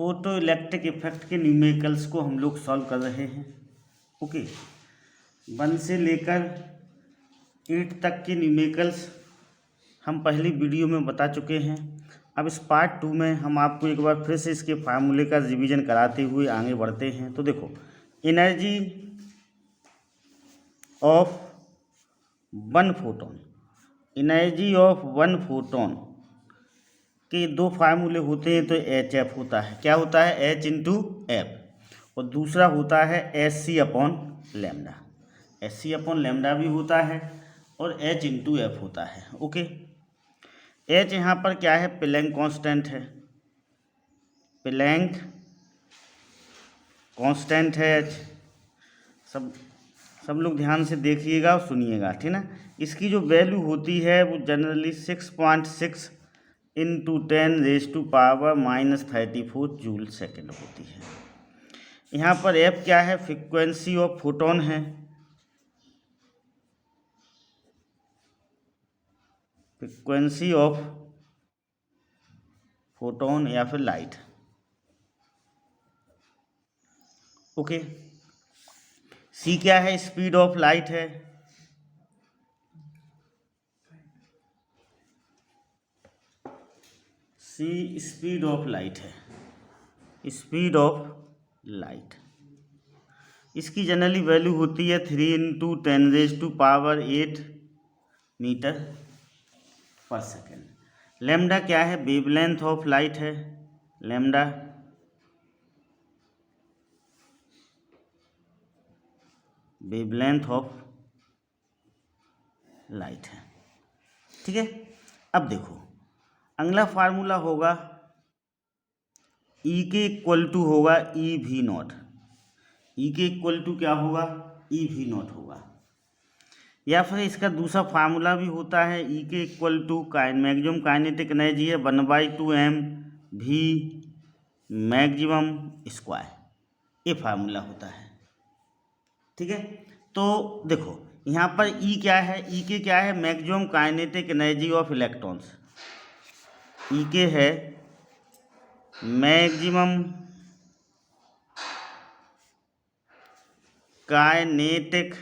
Photo electric effect के numericals को हम लोग सॉल्व कर रहे हैं। ओके, 1 से लेकर 8 तक के न्यूमेरिकल्स हम पहली वीडियो में बता चुके हैं। अब इस पार्ट 2 में हम आपको एक बार फिर से इसके फार्मूले का रिवीजन कराते हुए आगे बढ़ते हैं। तो देखो, energy of 1 photon, energy of 1 photon के 2 फार्मूले होते हैं। तो एच एफ होता है, क्या होता है, एच इंटू एफ, और दूसरा होता है S C upon lambda. S C upon lambda भी होता है और एच इंटू एफ होता है। ओके, एच यहाँ पर क्या है, प्लैंक कांस्टेंट है, प्लैंक कांस्टेंट है एच। सब लोग ध्यान से देखिएगा और सुनिएगा, ठीक ना। इसकी जो वैल्यू होती है वो जनरली 6.6 इंटू 10⁻⁻34 जूल सेकेंड होती है। यहाँ पर एफ क्या है, फ्रीक्वेंसी ऑफ फोटोन है, फ्रीक्वेंसी ऑफ फोटोन या फिर लाइट। ओके, सी क्या है, स्पीड ऑफ लाइट है, सी स्पीड ऑफ लाइट है, स्पीड ऑफ लाइट। इसकी जनरली वैल्यू होती है 3 into 10⁸8 metre per second. Lambda क्या है, वेवलेंथ ऑफ लाइट है, लेमडा वेवलेंथ ऑफ लाइट है। ठीक है, अब देखो अगला फार्मूला होगा ई के इक्वल टू होगा E V not. E K equal to क्या होगा, ई वी नॉट होगा, या फिर इसका दूसरा फार्मूला भी होता है E K equal to maximum kinetic energy है 1/2 m वी मैक्सिमम स्क्वायर, ये फार्मूला होता है। ठीक है, तो देखो यहाँ पर ई क्या है, ई के क्या है, maximum kinetic energy of electrons. E K है maximum kinetic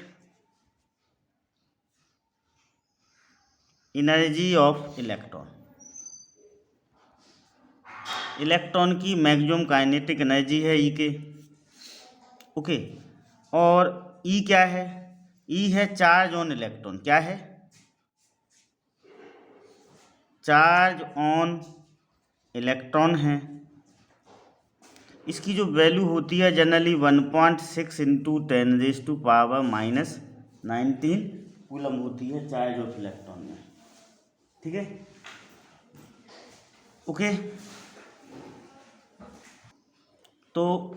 energy of electron, electron की मैक्सिमम काइनेटिक एनर्जी है ई के। ओके, और ई क्या है, ई है चार्ज ऑन इलेक्ट्रॉन, क्या है, चार्ज ऑन इलेक्ट्रॉन है। इसकी जो वैल्यू होती है जनरली 1.6 इंटू 10⁻⁻19 कूलम होती है चार्ज ऑफ इलेक्ट्रॉन में। ठीक है, ओके, तो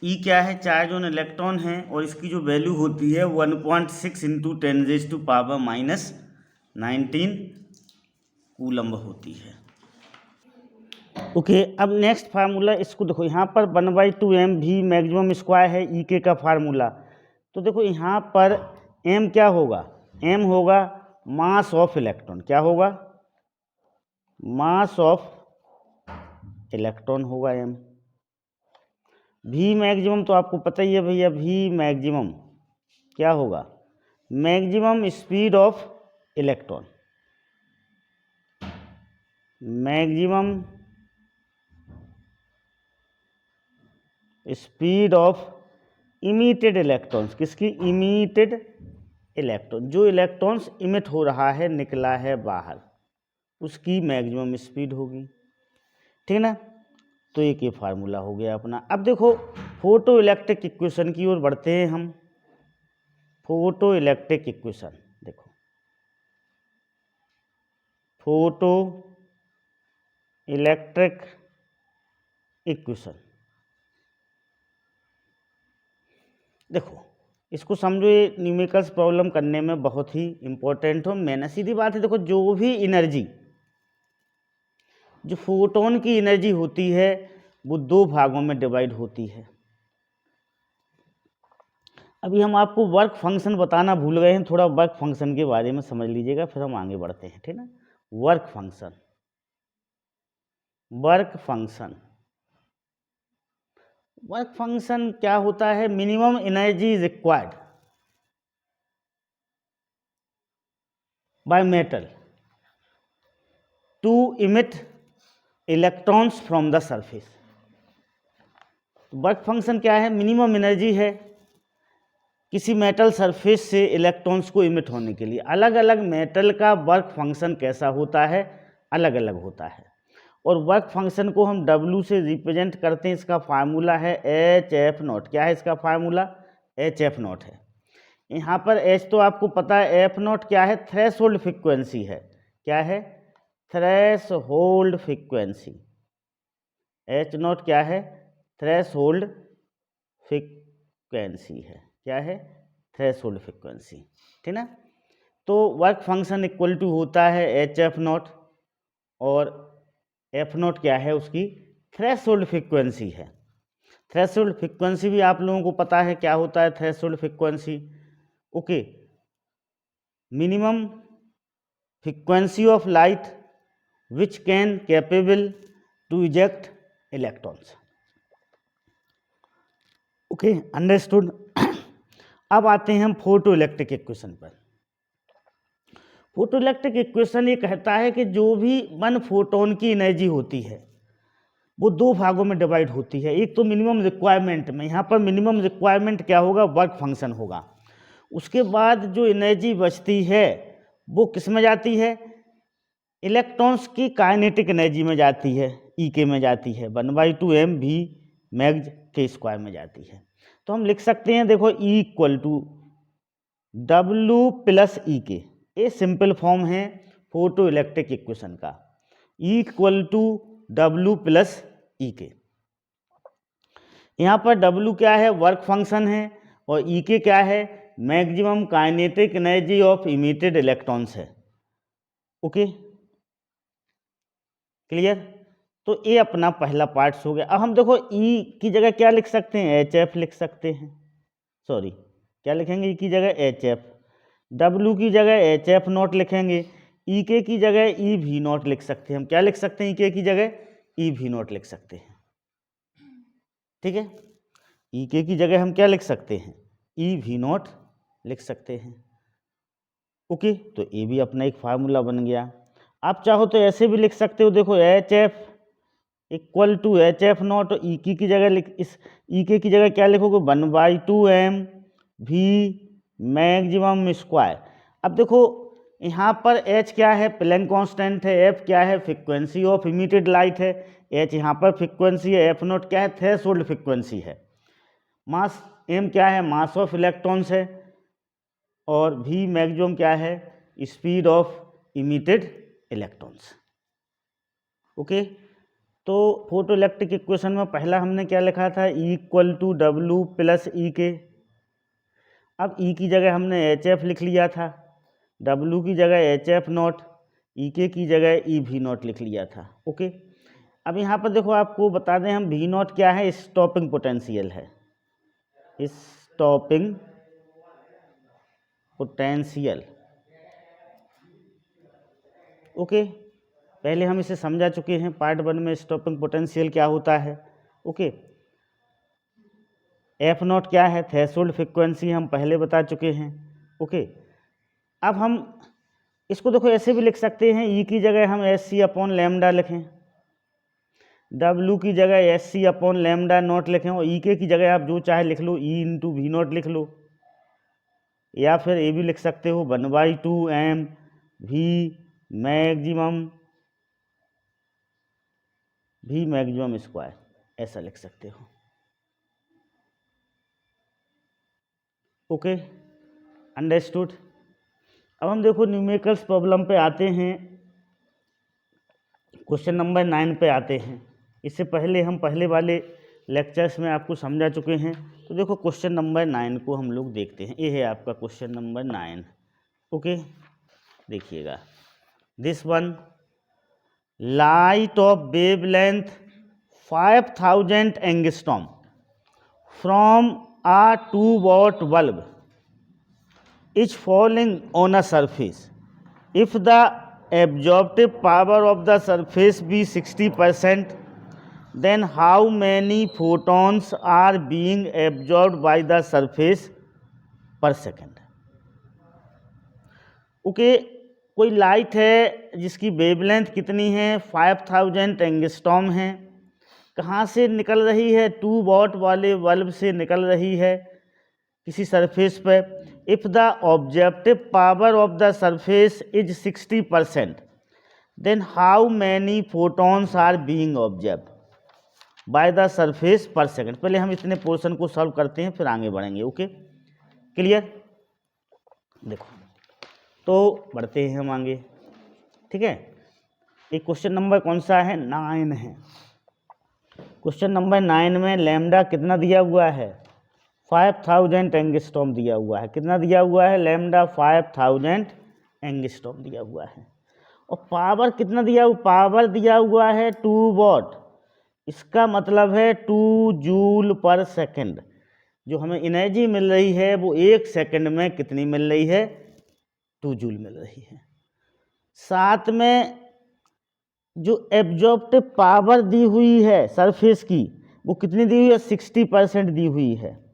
ई क्या है, चार्ज ऑन इलेक्ट्रॉन है, और इसकी जो वैल्यू होती है 1.6 इंटू 10⁻⁻19 कूलम होती है। ओके, अब नेक्स्ट फार्मूला, इसको देखो यहाँ पर 1/2 m भी मैक्सिमम स्क्वायर है ई के का फार्मूला। तो देखो यहाँ पर m क्या होगा, m होगा मास ऑफ इलेक्ट्रॉन, क्या होगा, मास ऑफ इलेक्ट्रॉन होगा m। v मैक्सिमम तो आपको पता ही है भैया, v मैक्सिमम क्या होगा, maximum speed of electron, maximum speed of emitted electrons, किसकी, इमिटेड इलेक्ट्रॉन, जो इलेक्ट्रॉन्स इमिट हो रहा है, निकला है बाहर, उसकी मैक्सिमम स्पीड होगी। ठीक ना, तो एक ये फार्मूला हो गया अपना। अब देखो फोटो इलेक्ट्रिक इक्वेशन की ओर बढ़ते हैं हम। फोटो इलेक्ट्रिक इक्वेशन देखो, फोटो इलेक्ट्रिक इक्वेशन देखो, इसको समझो, ये न्यूमेरिकल्स प्रॉब्लम करने में बहुत ही इंपॉर्टेंट हो। मैंने सीधी बात है, देखो जो भी एनर्जी, जो फोटोन की एनर्जी होती है वो 2 भागों में डिवाइड होती है। अभी हम आपको वर्क फंक्शन बताना भूल गए हैं, थोड़ा वर्क फंक्शन के बारे में समझ लीजिएगा, फिर हम आगे बढ़ते हैं। ठीक ना, work function, work function work function क्या होता है, minimum energy is required by metal to emit electrons from the surface. Work function क्या है, मिनिमम एनर्जी है किसी मेटल सरफेस से इलेक्ट्रॉन्स को इमिट होने के लिए। अलग अलग मेटल का वर्क फंक्शन कैसा होता है, अलग अलग होता है। और वर्क फंक्शन को हम W से रिप्रेजेंट करते हैं। इसका फार्मूला है HF0। क्या है इसका फार्मूला, HF0 है। यहाँ पर H तो आपको पता है, F0 क्या है, थ्रेशोल्ड फ्रीक्वेंसी है। क्या है, थ्रेशोल्ड फ्रीक्वेंसी। H0 क्या है, थ्रेशोल्ड फ्रीक्वेंसी है। क्या है, थ्रेशोल्ड फ्रीक्वेंसी, ठीक ना। तो वर्क फंक्शन इक्वल टू होता है HF0 और F0 क्या है, उसकी थ्रेशोल्ड फ्रीक्वेंसी है। थ्रेशोल्ड फ्रीक्वेंसी भी आप लोगों को पता है क्या होता है threshold frequency. Okay, minimum frequency of light which can capable to eject electrons. Okay, understood. अब आते हैं हम फोटो इलेक्ट्रिक इक्वेशन पर। फोटो इलेक्ट्रिक इक्वेशन ये कहता है कि जो भी 1 फोटोन की एनर्जी होती है वो 2 भागों में डिवाइड होती है। एक तो मिनिमम रिक्वायरमेंट में, यहाँ पर मिनिमम रिक्वायरमेंट क्या होगा, वर्क फंक्शन होगा। उसके बाद जो एनर्जी बचती है वो किस में जाती है, इलेक्ट्रॉन्स की काइनेटिक एनर्जी में जाती है, के में जाती है, 1/2 mv मैग्ज के स्क्वायर में जाती है। तो हम लिख सकते हैं, देखो E equal to W plus E K. ये सिंपल फॉर्म है फोटो इलेक्ट्रिक इक्वेशन का, E equal to W plus E K. यहाँ पर W क्या है, वर्क फंक्शन है, और E के क्या है, maximum kinetic energy of emitted electrons है। Okay, clear. तो ये अपना पहला पार्ट हो गया। अब हम देखो E की जगह क्या लिख सकते हैं, HF लिख सकते हैं। सॉरी, क्या लिखेंगे, E की जगह HF, W की जगह HF0 लिखेंगे, EK की जगह EV0 लिख सकते हैं। हम क्या लिख सकते हैं, EK की जगह EV0 लिख सकते हैं। ठीक है, EK की जगह हम क्या लिख सकते हैं, EV0 लिख सकते हैं। ओके, तो ये भी अपना एक फार्मूला बन गया। आप चाहो तो ऐसे भी लिख सकते हो, देखो HF equal to HF0, EK की जगह इस EK की जगह क्या लिखोगे, 1/2 mv मैक्सिमम स्क्वायर। अब देखो यहाँ पर H क्या है, प्लैंक कांस्टेंट है, F क्या है, फ्रीक्वेंसी ऑफ इमिटेड लाइट है, H यहाँ पर फ्रीक्वेंसी है, F0 क्या है, थ्रेशोल्ड फ्रीक्वेंसी है, मास M क्या है, मास ऑफ इलेक्ट्रॉन्स है, और V मैक्सिमम क्या है, speed of emitted electrons. Okay, तो फोटो इलेक्ट्रिक इक्वेशन में पहला हमने क्या लिखा था, E equal to W plus E K. अब E की जगह हमने HF लिख लिया था, W की जगह HF0, EK की जगह EV0 लिख लिया था। ओके, अब यहाँ पर देखो आपको बता दें हम, V0 क्या है, स्टॉपिंग पोटेंशियल है, स्टॉपिंग पोटेंशियल। ओके, पहले हम इसे समझा चुके हैं पार्ट 1 में, स्टॉपिंग पोटेंशियल क्या होता है। ओके, F0 क्या है, थ्रेशोल्ड फ्रीक्वेंसी, हम पहले बता चुके हैं। ओके, अब हम इसको देखो ऐसे भी लिख सकते हैं, E की जगह हम SC/λ लिखें, W की जगह SC/λ0 लिखें, और EK की जगह आप जो चाहे लिख लो, E × V0 लिख लो, या फिर ये भी लिख सकते हो 1/2 mv मैक्सिमम स्क्वायर, ऐसा लिख सकते हो। Okay, understood. अब हम देखो न्यूमेरिकल्स प्रॉब्लम पे आते हैं, क्वेश्चन नंबर 9 पे आते हैं। इससे पहले हम पहले वाले लेक्चर्स में आपको समझा चुके हैं। तो देखो क्वेश्चन नंबर 9 को हम लोग देखते हैं। ये है आपका क्वेश्चन नंबर 9। ओके, देखिएगा, this one, light of wavelength 5000 angstrom from a 2-watt bulb is falling on a surface. If the absorptive power of the surface be 60%, then how many photons are being absorbed by the surface per second. Okay, कोई light है जिसकी wavelength कितनी है 5000 angstrom है, कहाँ से निकल रही है 2 वॉट वाले बल्ब से निकल रही है किसी सरफेस पर। If the objective power of the surface is 60%, then how many photons are being observe by the surface per second. पहले हम इतने पोर्शन को सॉल्व करते हैं फिर आगे बढ़ेंगे। Okay, clear. देखो तो बढ़ते हैं हम आगे, ठीक है। एक क्वेश्चन नंबर कौन सा है 9 है। क्वेश्चन नंबर 9 में लैम्डा कितना दिया हुआ है 5000 एंगस्ट्रॉम दिया हुआ है। कितना दिया हुआ है लैम्डा 5000 एंगस्ट्रॉम दिया हुआ है। और पावर कितना दिया हुआ, पावर दिया हुआ है 2 वॉट। इसका मतलब है 2 जूल पर सेकंड। जो हमें एनर्जी मिल रही है वो 1 सेकंड में कितनी मिल रही है 2 जूल मिल रही है। साथ में जो एब्जॉर्प्टिव पावर दी हुई है सरफेस की वो कितनी दी हुई है 60% दी हुई है।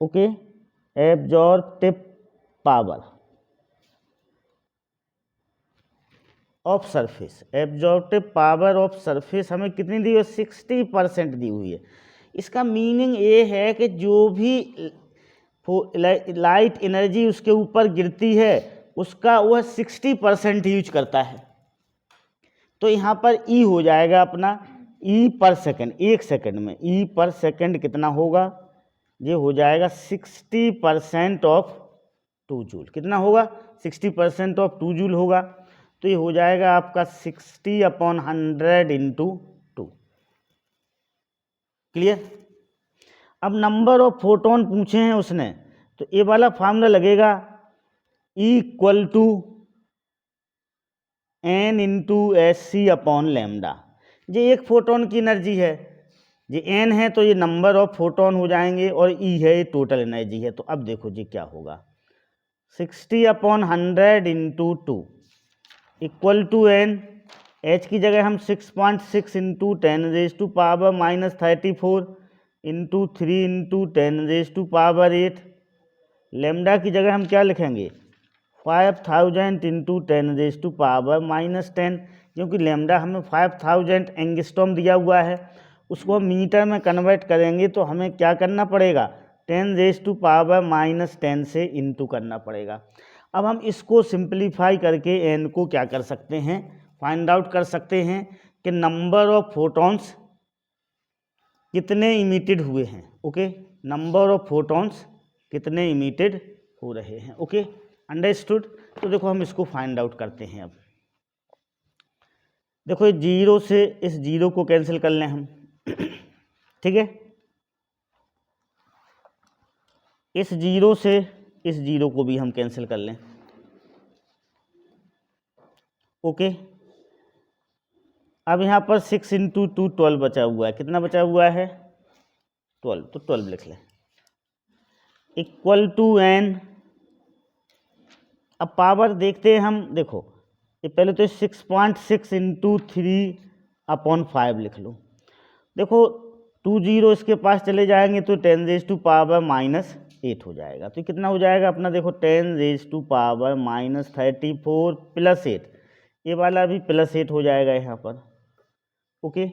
Okay, absorptive power of surface, absorptive power of surface हमें कितनी दी हुई है 60% दी हुई है। इसका मीनिंग ये है कि जो भी लाइट एनर्जी उसके ऊपर गिरती है उसका वह 60% यूज करता है। तो यहाँ पर ई हो जाएगा अपना ई पर सेकंड, 1 सेकंड में ई पर सेकंड कितना होगा, ये हो जाएगा 60% ऑफ 2 जूल। कितना होगा 60% ऑफ 2 जूल होगा। तो ये हो जाएगा आपका 60/100 इंटू 2। क्लियर। अब नंबर ऑफ फोटोन पूछे हैं उसने, तो ये वाला फार्मूला लगेगा E = n इंटू SC/लैम्डा। ये एक फोटोन की एनर्जी है, ये n है तो ये नंबर ऑफ फोटोन हो जाएंगे और E है ये टोटल एनर्जी है। तो अब देखो जी क्या होगा 60/100 into 2 equal to n। h की जगह हम 6.6 इंटू 10⁻⁻34 इंटू 3 इंटू 10⁻8। लेमडा की जगह हम क्या लिखेंगे 5000 इंटू 10⁻⁻10, क्योंकि लेमडा हमें 5000 एंगस्ट्रॉम दिया हुआ है, उसको हम मीटर में कन्वर्ट करेंगे तो हमें क्या करना पड़ेगा 10⁻10 से इंटू करना पड़ेगा। अब हम इसको सिंप्लीफाई करके एन को क्या कर सकते हैं फाइंड आउट कर सकते हैं कि नंबर ऑफ फोटॉन्स कितने इमिटेड हुए हैं। ओके, नंबर ऑफ फोटॉन्स कितने इमिटेड हो रहे हैं। Okay, understood. तो देखो हम इसको फाइंड आउट करते हैं। अब देखो ये 0 से इस 0 को कैंसिल कर लें हम ठीक है, इस 0 से इस 0 को भी हम कैंसिल कर लें। ओके, अब यहाँ पर 6 इंटू 2 12 बचा हुआ है। कितना बचा हुआ है 12, तो 12 लिख लें इक्वल टू n। अब पावर देखते हैं हम, देखो ये पहले तो 6.6 इंटू 3/5 लिख लो। देखो 2 0 इसके पास चले जाएंगे तो 10⁻⁻8 हो जाएगा। तो कितना हो जाएगा अपना देखो 10⁻⁻34 प्लस 8, ये वाला भी प्लस 8 हो जाएगा यहाँ पर। Okay,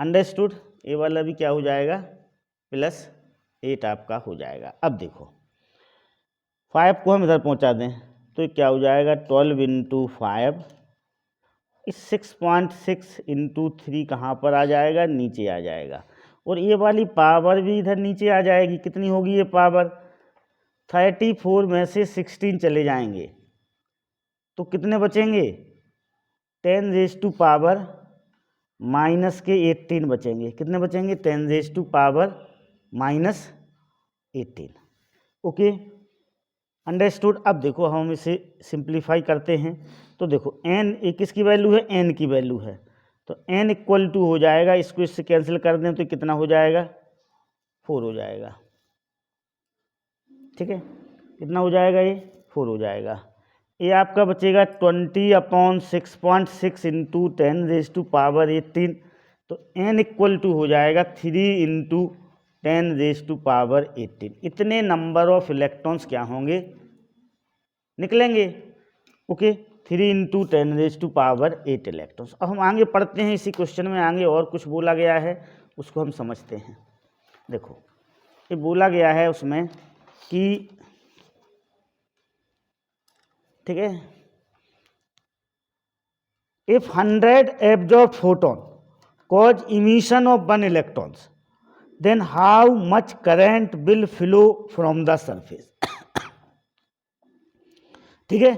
understood. ये वाला भी क्या हो जाएगा प्लस 8 आपका हो जाएगा। अब देखो 5 को हम इधर पहुँचा दें तो क्या हो जाएगा 12 इंटू 5। इस 6.6 इंटू 3 कहाँ पर आ जाएगा नीचे आ जाएगा, और ये वाली पावर भी इधर नीचे आ जाएगी। कितनी होगी ये पावर 34 में से 16 चले जाएंगे तो कितने बचेंगे 10⁻⁻18 बचेंगे। कितने बचेंगे 10⁻⁻18। Okay, understood. अब देखो हम इसे सिंप्लीफाई करते हैं तो देखो n किसकी वैल्यू है n की वैल्यू है, तो n इक्वल टू हो जाएगा, इसको इससे कैंसिल कर दें तो कितना हो जाएगा 4 हो जाएगा। ठीक है, कितना हो जाएगा ये 4 हो जाएगा ये आपका बचेगा 20/6.6 इंटू 10⁻18। तो n इक्वल टू हो जाएगा 3 इंटू 10⁻18। इतने नंबर ऑफ इलेक्ट्रॉन्स क्या होंगे, निकलेंगे। Okay, 3 into 10⁸ electrons. अब हम आगे पढ़ते हैं, इसी क्वेश्चन में आगे और कुछ बोला गया है, उसको हम समझते हैं। देखो, ये बोला गया है उसमें कि ठीक है, if 100 absorb photon cause emission of 1 electrons then how much current will flow from the surface. ठीक है,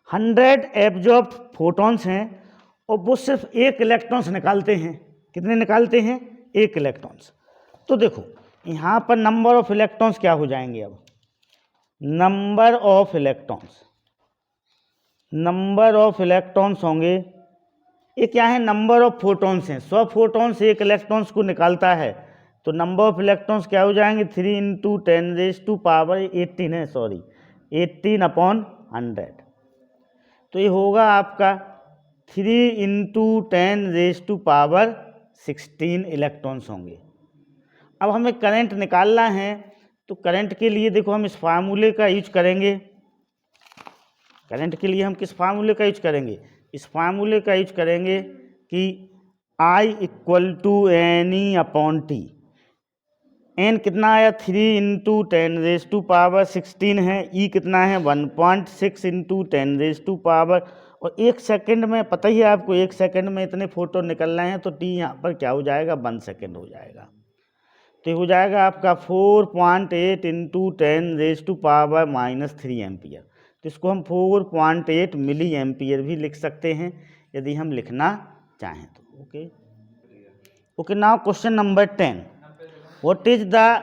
100 एब्जॉर्ब फोटॉन्स हैं और वो सिर्फ एक इलेक्ट्रॉन्स निकालते हैं। कितने निकालते हैं? एक इलेक्ट्रॉन्स। तो देखो यहाँ पर नंबर ऑफ इलेक्ट्रॉन्स क्या हो जाएंगे, अब नंबर ऑफ इलेक्ट्रॉन्स होंगे। ये क्या है? नंबर ऑफ फोटॉन्स हैं। 100 फोटॉन्स एक इलेक्ट्रॉन्स को निकालता है, तो नंबर ऑफ इलेक्ट्रॉन्स क्या हो जाएंगे? 3 इंटू 10⁻18 है, सॉरी 18/100। तो ये होगा आपका 3 इंटू 10⁻16 इलेक्ट्रॉन्स होंगे। अब हमें करंट निकालना है, तो करंट के लिए देखो हम इस फार्मूले का यूज करेंगे। करंट के लिए हम किस फार्मूले का यूज करेंगे? इस फार्मूले का यूज करेंगे कि I = NE/T। n कितना आया? 3 इंटू 10⁻16 है। E कितना है? 1.6 इंटू 10⁻, और 1 सेकेंड में पता ही है आपको, 1 सेकेंड में इतने फोटो निकलना है, तो T यहाँ पर क्या हो जाएगा? 1 सेकेंड हो जाएगा। तो हो जाएगा आपका 4.8 इंटू 10⁻³ एम्पियर। तो इसको हम 4.8 मिली एम्पियर भी लिख सकते हैं यदि हम लिखना चाहें तो। Okay, now question number 10। What is the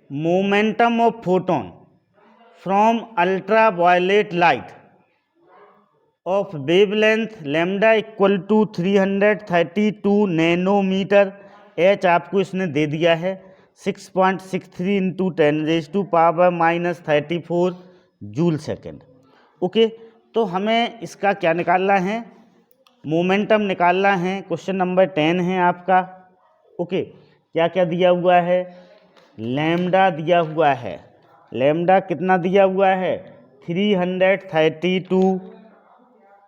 momentum of photon from ultraviolet light of wavelength λ = 332 nanometre. h आपको इसने दे दिया है 6.63 इंटू 10⁻34 जूल सेकेंड। ओके, तो हमें इसका क्या निकालना है? मोमेंटम निकालना है। क्वेश्चन नंबर 10 है आपका। ओके, क्या क्या दिया हुआ है? लैम्डा दिया हुआ है। लैम्डा कितना दिया हुआ है? 332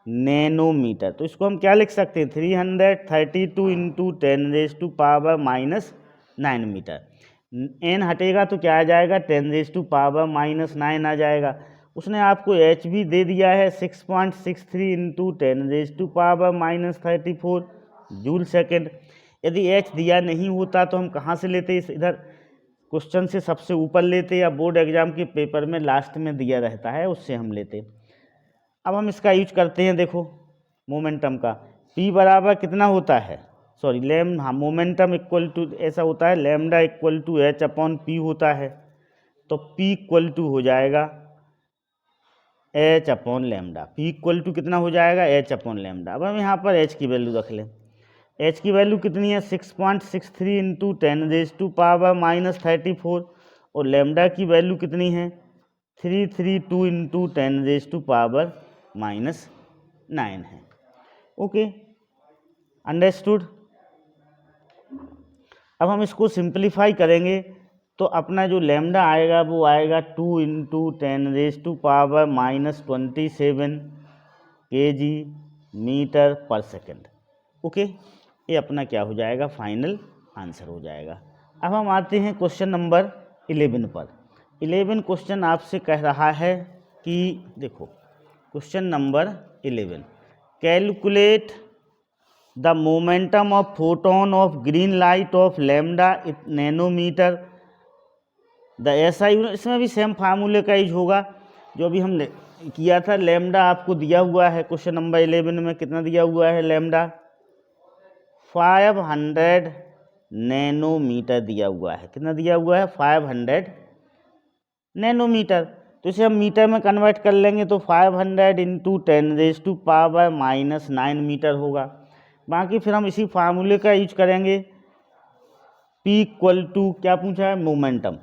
नैनोमीटर। तो इसको हम क्या लिख सकते हैं? 332 इंटू 10⁻⁻9 मीटर। n हटेगा तो क्या आ जाएगा? 10⁻⁻9 आ जाएगा। उसने आपको h भी दे दिया है 6.63 इंटू 10⁻34 जूल सेकेंड। यदि h दिया नहीं होता तो हम कहाँ से लेते? इस इधर क्वेश्चन से सबसे ऊपर लेते, या बोर्ड एग्जाम के पेपर में लास्ट में दिया रहता है, उससे हम लेते। अब हम इसका यूज करते हैं। देखो, मोमेंटम का P बराबर कितना होता है? सॉरी मोमेंटम इक्वल टू ऐसा होता है, लैम्डा = H/P होता है। तो P = हो जाएगा H/λ। P = कितना हो जाएगा? H/λ। अब हम यहाँ पर H की वैल्यू रख लें। H की वैल्यू कितनी है? 6.63 इंटू 10⁻34, और लैम्डा की वैल्यू कितनी है? 332 इंटू 10⁻⁹ है। Okay, understood. अब हम इसको सिंप्लीफाई करेंगे, तो अपना जो लैम्डा आएगा वो आएगा 2 into 10⁻⁻27 kg metre per second. Okay, ये अपना क्या हो जाएगा? फाइनल आंसर हो जाएगा। अब हम आते हैं क्वेश्चन नंबर 11 पर। 11 क्वेश्चन आपसे कह रहा है कि देखो, question number 11, calculate the momentum of photon of green light of lambda nanometre the SI unit. इसमें भी सेम फार्मूले का यूज होगा जो अभी हमने किया था। लैम्डा आपको दिया हुआ है क्वेश्चन नंबर 11 में। कितना दिया हुआ है? लैम्डा 500 नैनोमीटर दिया हुआ है। कितना दिया हुआ है? 500 नैनोमीटर। तो इसे हम मीटर में कन्वर्ट कर लेंगे, तो 500 इंटू 10⁻⁹ मीटर होगा। बाकी फिर हम इसी फार्मूले का यूज करेंगे। P = क्या पूछा है? मोमेंटम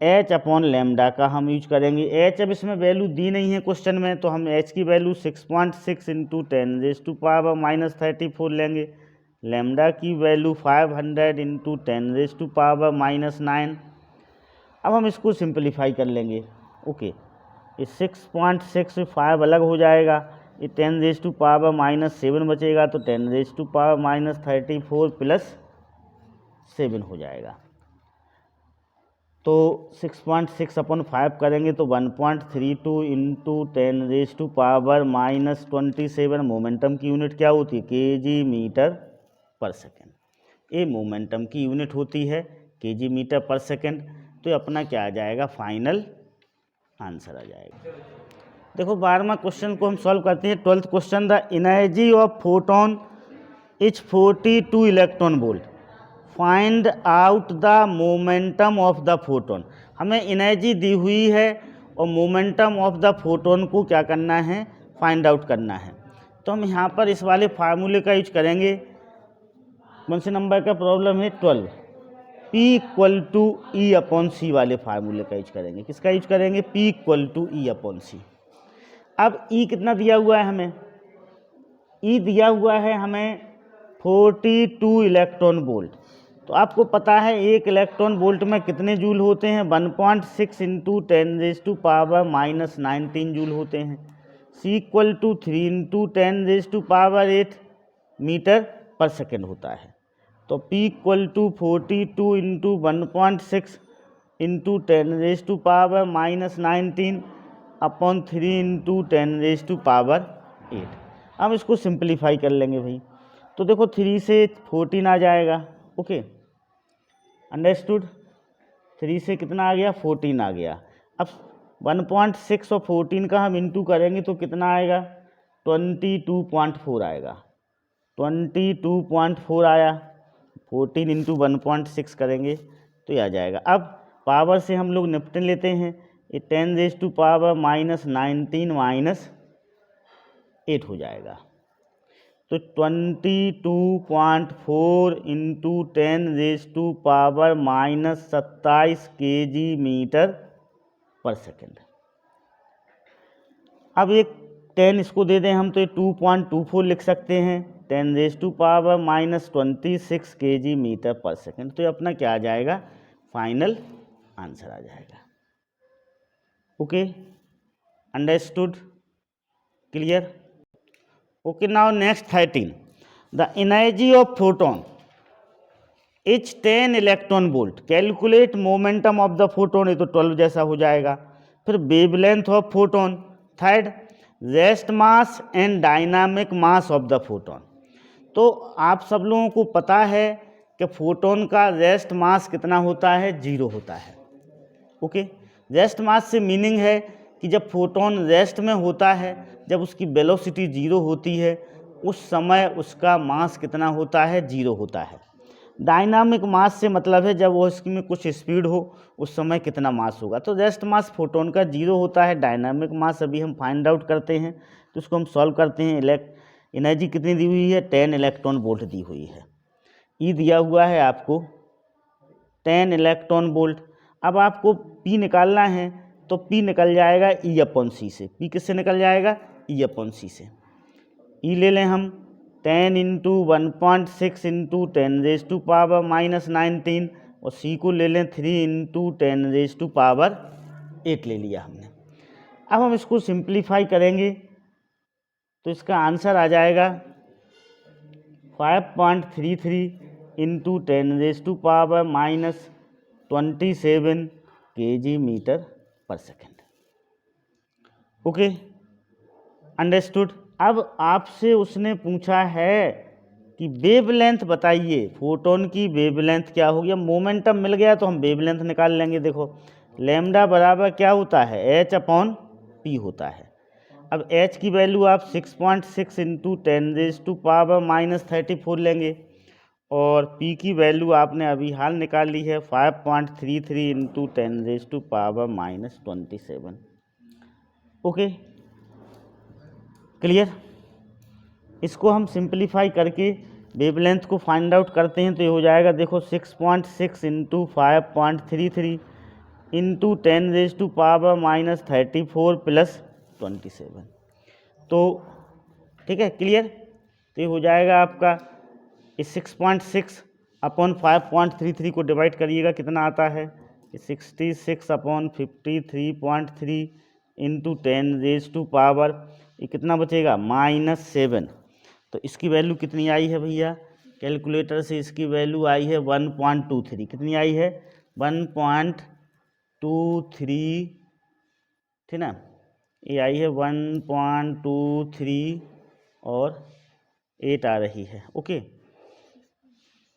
एच अपॉन लेमडा का हम यूज करेंगे। एच अब इसमें वैल्यू दी नहीं है क्वेश्चन में, तो हम एच की वैल्यू 6.6 इंटू 10⁻⁻34 लेंगे। लेमडा की वैल्यू 500 इंटू 10⁻⁻9। अब हम इसको सिंपलीफाई कर लेंगे। ओके, ये 6.6 से 5 अलग हो जाएगा, ये 10⁻⁻7 बचेगा, तो 10⁻⁻34 प्लस 7 हो जाएगा। तो 6.6 अपॉन 5 करेंगे तो 1.32 इंटू 10⁻⁻27। मोमेंटम की यूनिट क्या होती है? KG metre per second. ये मोमेंटम की यूनिट होती है केजी मीटर पर सेकेंड। तो अपना क्या आ जाएगा? फाइनल आंसर आ जाएगा। देखो 12वां क्वेश्चन को हम सॉल्व करते हैं। 12th question, the energy of photon is 42 electron volt, find out the momentum of the photon. हमें एनर्जी दी हुई है और मोमेंटम ऑफ द फोटोन को क्या करना है? फाइंड आउट करना है। तो हम यहाँ पर इस वाले फार्मूले का यूज करेंगे। कौन से नंबर का प्रॉब्लम है? 12। P equal to E upon C वाले फार्मूले का यूज करेंगे। किसका यूज करेंगे? P equal to E upon C. अब E कितना दिया हुआ है हमें? E दिया हुआ है हमें 42 इलेक्ट्रॉन वोल्ट। तो आपको पता है एक इलेक्ट्रॉन वोल्ट में कितने जूल होते हैं? 1.6 इंटू 10⁻⁻19 जूल होते हैं। C equal to 3 into 10⁻8 metre per second होता है। तो P equal to 42 into 1.6 into 10⁻⁻19 upon 3 into 10⁻8। अब इसको सिंप्लीफाई कर लेंगे भाई। तो देखो 3 से 14 आ जाएगा। Okay, understood. 3 से कितना आ गया? 14 आ गया। अब 1.6 और 14 का हम इंटू करेंगे तो कितना आएगा? 22.4 आएगा। 22.4 आया। 14 इंटू 1.6 करेंगे तो ये आ जाएगा। अब पावर से हम लोग निपट लेते हैं। ये 10⁻⁻19 8 हो जाएगा। तो 22.4 into 10⁻⁻27 KG metre per second. अब एक 10 इसको दे दें हम तो ये 2.24 लिख सकते हैं। 10⁻⁻26 केजी मीटर पर सेकेंड। तो ये अपना क्या आ जाएगा? फाइनल आंसर आ जाएगा। Okay, understood, clear. Okay, now next 13, the energy of photon is 10 electron volt, calculate momentum of the photon. ये तो 12 जैसा हो जाएगा। फिर wavelength of photon. Third, rest mass and dynamic mass of the photon. तो आप सब लोगों को पता है कि फोटोन का रेस्ट मास कितना होता है? 0 होता है। ओके, रेस्ट मास से मीनिंग है कि जब फोटोन रेस्ट में होता है, जब उसकी वेलोसिटी 0 होती है, उस समय उसका मास कितना होता है? 0 होता है। डायनामिक मास से मतलब है जब वो इसमें कुछ स्पीड हो उस समय कितना मास होगा। तो रेस्ट मास फोटोन का 0 होता है। डायनामिक मास अभी हम फाइंड आउट करते हैं, तो उसको हम सॉल्व करते हैं। एनर्जी कितनी दी हुई है? 10 इलेक्ट्रॉन वोल्ट दी हुई है। ई दिया हुआ है आपको 10 इलेक्ट्रॉन वोल्ट। अब आपको पी निकालना है, तो पी निकल जाएगा ई अपॉन सी से। पी किससे निकल जाएगा? ई अपॉन सी से। ई ले लें हम 10 इंटू 1.6 इंटू 10⁻⁻19 और सी को ले लें 3 इंटू 10⁻8 ले लिया हमने। अब हम इसको सिंप्लीफाई करेंगे तो इसका आंसर आ जाएगा 5.33 into 10⁻⁻27 KG metre per second. Okay, understood. अब आपसे उसने पूछा है कि वेवलेंथ बताइए, फोटोन की वेवलेंथ क्या होगी। अब मोमेंटम मिल गया तो हम वेवलेंथ निकाल लेंगे। देखो लैम्डा बराबर क्या होता है? एच अपॉन पी होता है। अब एच की वैल्यू आप 6.6 इंटू 10⁻⁻34 लेंगे और पी की वैल्यू आपने अभी हाल निकाल ली है 5.33 इंटू 10⁻⁻27। Okay, clear. इसको हम सिंप्लीफाई करके वेवलेंथ को फाइंड आउट करते हैं तो ये हो जाएगा। देखो 6.6 इंटू 5.33 इंटू 10⁻⁻34 प्लस 27। तो ठीक है, क्लियर। तो ये हो जाएगा आपका इस 6.6 अपॉन 5.33 को डिवाइड करिएगा, कितना आता है 66/53.3 इंटू 10⁻⁻, ये कितना बचेगा -7। तो इसकी वैल्यू कितनी आई है भैया, कैलकुलेटर से इसकी वैल्यू आई है 1.23। कितनी आई है 1.23, ठीक ना, ये आई है 1.23 और 8 आ रही है, ओके,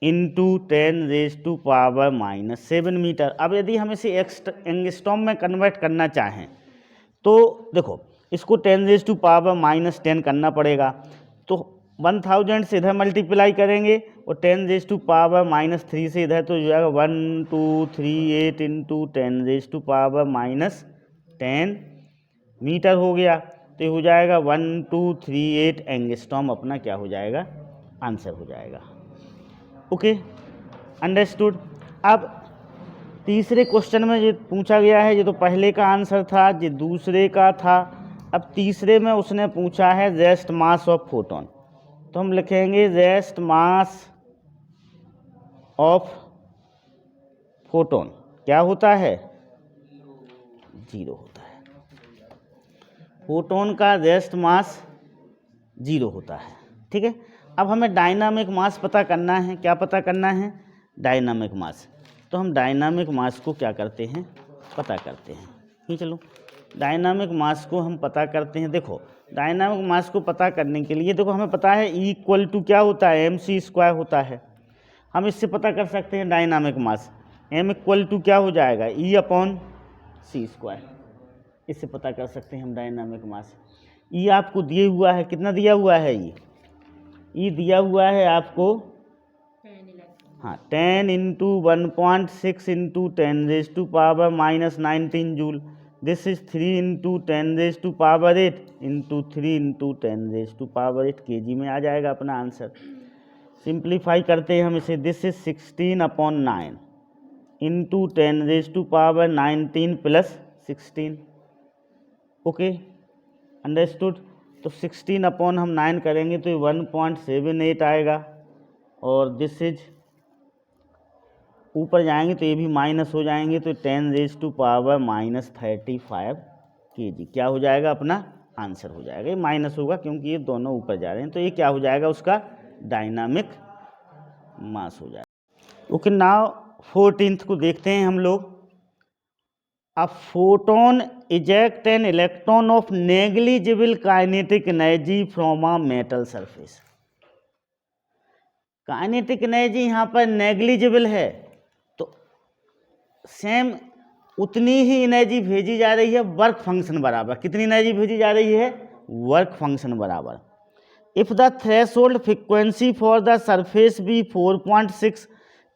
इंटू 10⁻⁻7 मीटर। अब यदि हम इसे एंगस्ट्रॉम में कन्वर्ट करना चाहें तो देखो इसको 10⁻⁻10 करना पड़ेगा, तो 1000 से इधर मल्टीप्लाई करेंगे और 10⁻⁻3 से इधर, तो जो जाएगा 1238 इंटू 10⁻⁻10 मीटर हो गया। तो ये हो जाएगा 1238 एंगस्ट्रॉम अपना क्या हो जाएगा, आंसर हो जाएगा, ओके, अंडरस्टूड। अब तीसरे क्वेश्चन में जो पूछा गया है, ये तो पहले का आंसर था, ये दूसरे का था। अब तीसरे में उसने पूछा है रेस्ट मास ऑफ फोटोन, तो हम लिखेंगे रेस्ट मास ऑफ फोटोन क्या होता है, 0 होता है। फोटोन का रेस्ट मास 0 होता है, ठीक है। अब हमें डायनामिक मास पता करना है, क्या पता करना है, डायनामिक मास। तो हम डायनामिक मास को क्या करते हैं, पता करते हैं, ठीक, चलो डायनामिक मास को हम पता करते हैं। देखो डायनामिक मास को पता करने के लिए देखो हमें पता है E इक्वल टू क्या होता है, mc² होता है। हम इससे पता कर सकते हैं dynamic mass, m equal to क्या हो जाएगा E/c², इससे पता कर सकते हैं हम डायनामिक मास। E आपको दिए हुआ है, कितना दिया हुआ है, E दिया हुआ है आपको 10 into 1.6 into 10⁻⁻19 joule. This is 3 into 10⁸8 into 3 into 10⁸8 kg में आ जाएगा अपना आंसर। सिंप्लीफाई करते हैं हम इसे, this is 16/9 into 10⁻19 plus 16, okay, understood. तो 16 हम 9 करेंगे तो ये 1.78 आएगा, और दिस इज ऊपर जाएंगे तो ये भी माइनस हो जाएंगे, तो 10⁻⁻35 kg क्या हो जाएगा, अपना आंसर हो जाएगा। ये माइनस होगा क्योंकि ये दोनों ऊपर जा रहे हैं, तो ये क्या हो जाएगा, उसका डायनामिक मास हो जाएगा, ओके। नाउ 14th को देखते हैं हम लोग। A photon eject an electron of negligible kinetic energy from a metal surface। Kinetic energy यहाँ पर नेग्लिजिबल है, तो सेम उतनी ही एनर्जी भेजी जा रही है वर्क फंक्शन बराबर। कितनी एनर्जी भेजी जा रही है, वर्क फंक्शन बराबर। If the threshold frequency for the surface be 4.6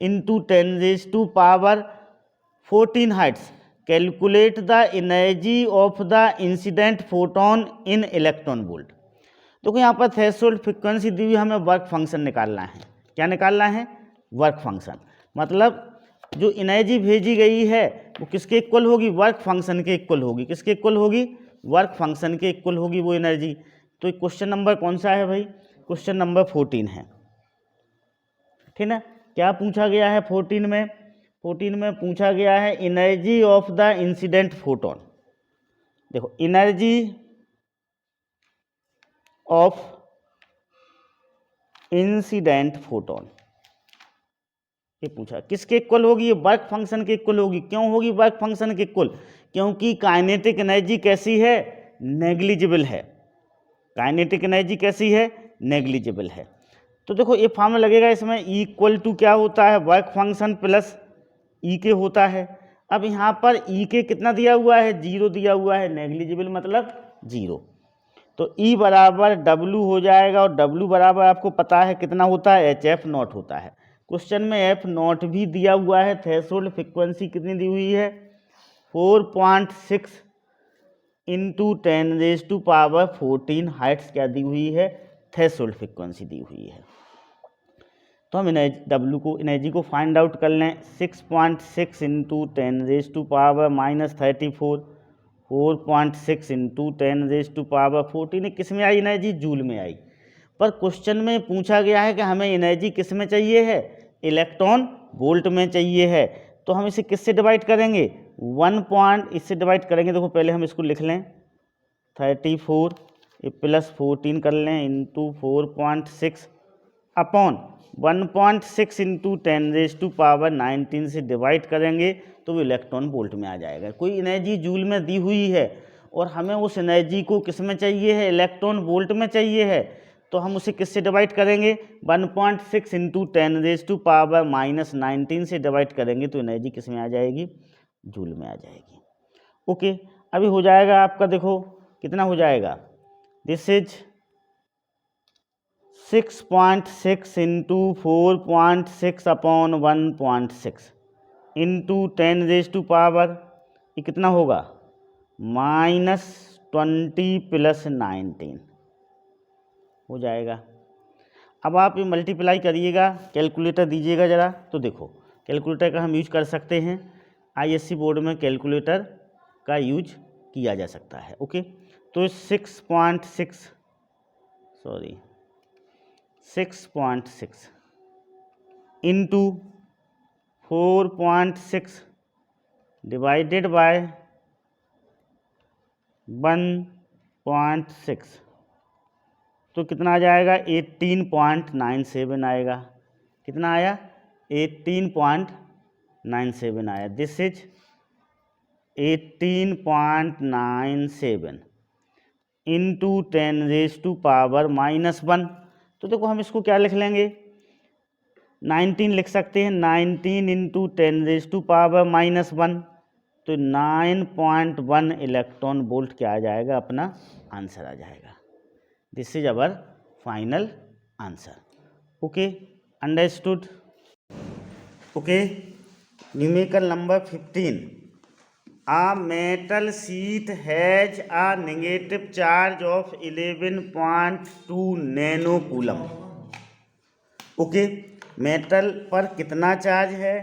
into 10⁻14 hertz, calculate the energy of the incident photon in electron volt. देखो यहाँ पर थ्रेशोल्ड फ्रीक्वेंसी दी हुई, हमें वर्क फंक्शन निकालना है। क्या निकालना है, वर्क फंक्शन। मतलब जो एनर्जी भेजी गई है वो किसके इक्वल होगी, वर्क फंक्शन के इक्वल होगी। किसके इक्वल होगी, वर्क फंक्शन के इक्वल होगी वो एनर्जी। तो क्वेश्चन नंबर कौन सा है भाई, क्वेश्चन नंबर 14 है, ठीक ना। क्या पूछा गया है 14 में, 14 में पूछा गया है energy of the incident photon. देखो एनर्जी ऑफ इंसिडेंट फोटोन, ये पूछा किसके इक्वल होगी, ये वर्क फंक्शन के इक्वल होगी। क्यों होगी वर्क फंक्शन के इक्वल, क्योंकि काइनेटिक एनर्जी कैसी है, नेग्लिजिबल है। काइनेटिक एनर्जी कैसी है, नेग्लिजिबल है। तो देखो ये फॉर्मूला लगेगा इसमें, E इक्वल टू क्या होता है, वर्क फंक्शन प्लस E के होता है। अब यहाँ पर E के कितना दिया हुआ है, 0 दिया हुआ है, नेग्लिजिबल मतलब 0। तो E बराबर W हो जाएगा, और W बराबर आपको पता है कितना होता है, HF0 होता है। क्वेश्चन में F0 भी दिया हुआ है। थ्रेशोल्ड फ्रीक्वेंसी कितनी दी हुई है, 4.6 इंटू 10⁻14 हर्ट्ज क्या दी हुई है, थ्रेशोल्ड फ्रीक्वेंसी दी हुई है। तो हम एनर्जी को फाइंड आउट कर लें। 6.6 इंटू 10⁻⁻34, 4.6 इंटू 10⁻14 किस में आई एनर्जी? जूल में आई। पर क्वेश्चन में पूछा गया है कि हमें एनर्जी किस में चाहिए है? इलेक्ट्रॉन वोल्ट में चाहिए है। तो हम इसे किससे डिवाइड करेंगे? इससे डिवाइड करेंगे। देखो पहले हम इसको लिख लें, 34 प्लस 14 कर लें इंटू 4.6 अपॉन 1.6 इंटू 10⁻19 से डिवाइड करेंगे तो वो इलेक्ट्रॉन वोल्ट में आ जाएगा। कोई एनर्जी जूल में दी हुई है और हमें उस एनर्जी को किस में चाहिए है? इलेक्ट्रॉन वोल्ट में चाहिए है। तो हम उसे किससे डिवाइड करेंगे? 1.6 इंटू 10⁻19 से डिवाइड करेंगे तो एनर्जी किस में आ जाएगी? जूल में आ जाएगी। ओके, अभी हो जाएगा आपका, देखो कितना हो जाएगा। This is 6.6 into 4.6 upon 1.6 into 10⁻, ये कितना होगा? -20 प्लस 19 हो जाएगा। अब आप ये मल्टीप्लाई करिएगा, कैलकुलेटर दीजिएगा ज़रा। तो देखो कैलकुलेटर का हम यूज कर सकते हैं, आईएससी बोर्ड में कैलकुलेटर का यूज किया जा सकता है। ओके, तो 6.6 इंटू 4.6 डिवाइडेड बाय 1.6 तो कितना आ जाएगा? 18.97 आएगा। कितना आया? 18.97 आया। This is 18.97 into 10⁻⁻1। तो देखो हम इसको क्या लिख लेंगे? 19 लिख सकते हैं। 19 इंटू 10⁻⁻1 तो 9.1 इलेक्ट्रॉन वोल्ट क्या आ जाएगा? अपना आंसर आ जाएगा। This is our final answer. Okay, understood? Okay, numerical number 15। A metal sheet has a negative charge of 11.2 nano coulomb. Okay, metal पर कितना चार्ज है?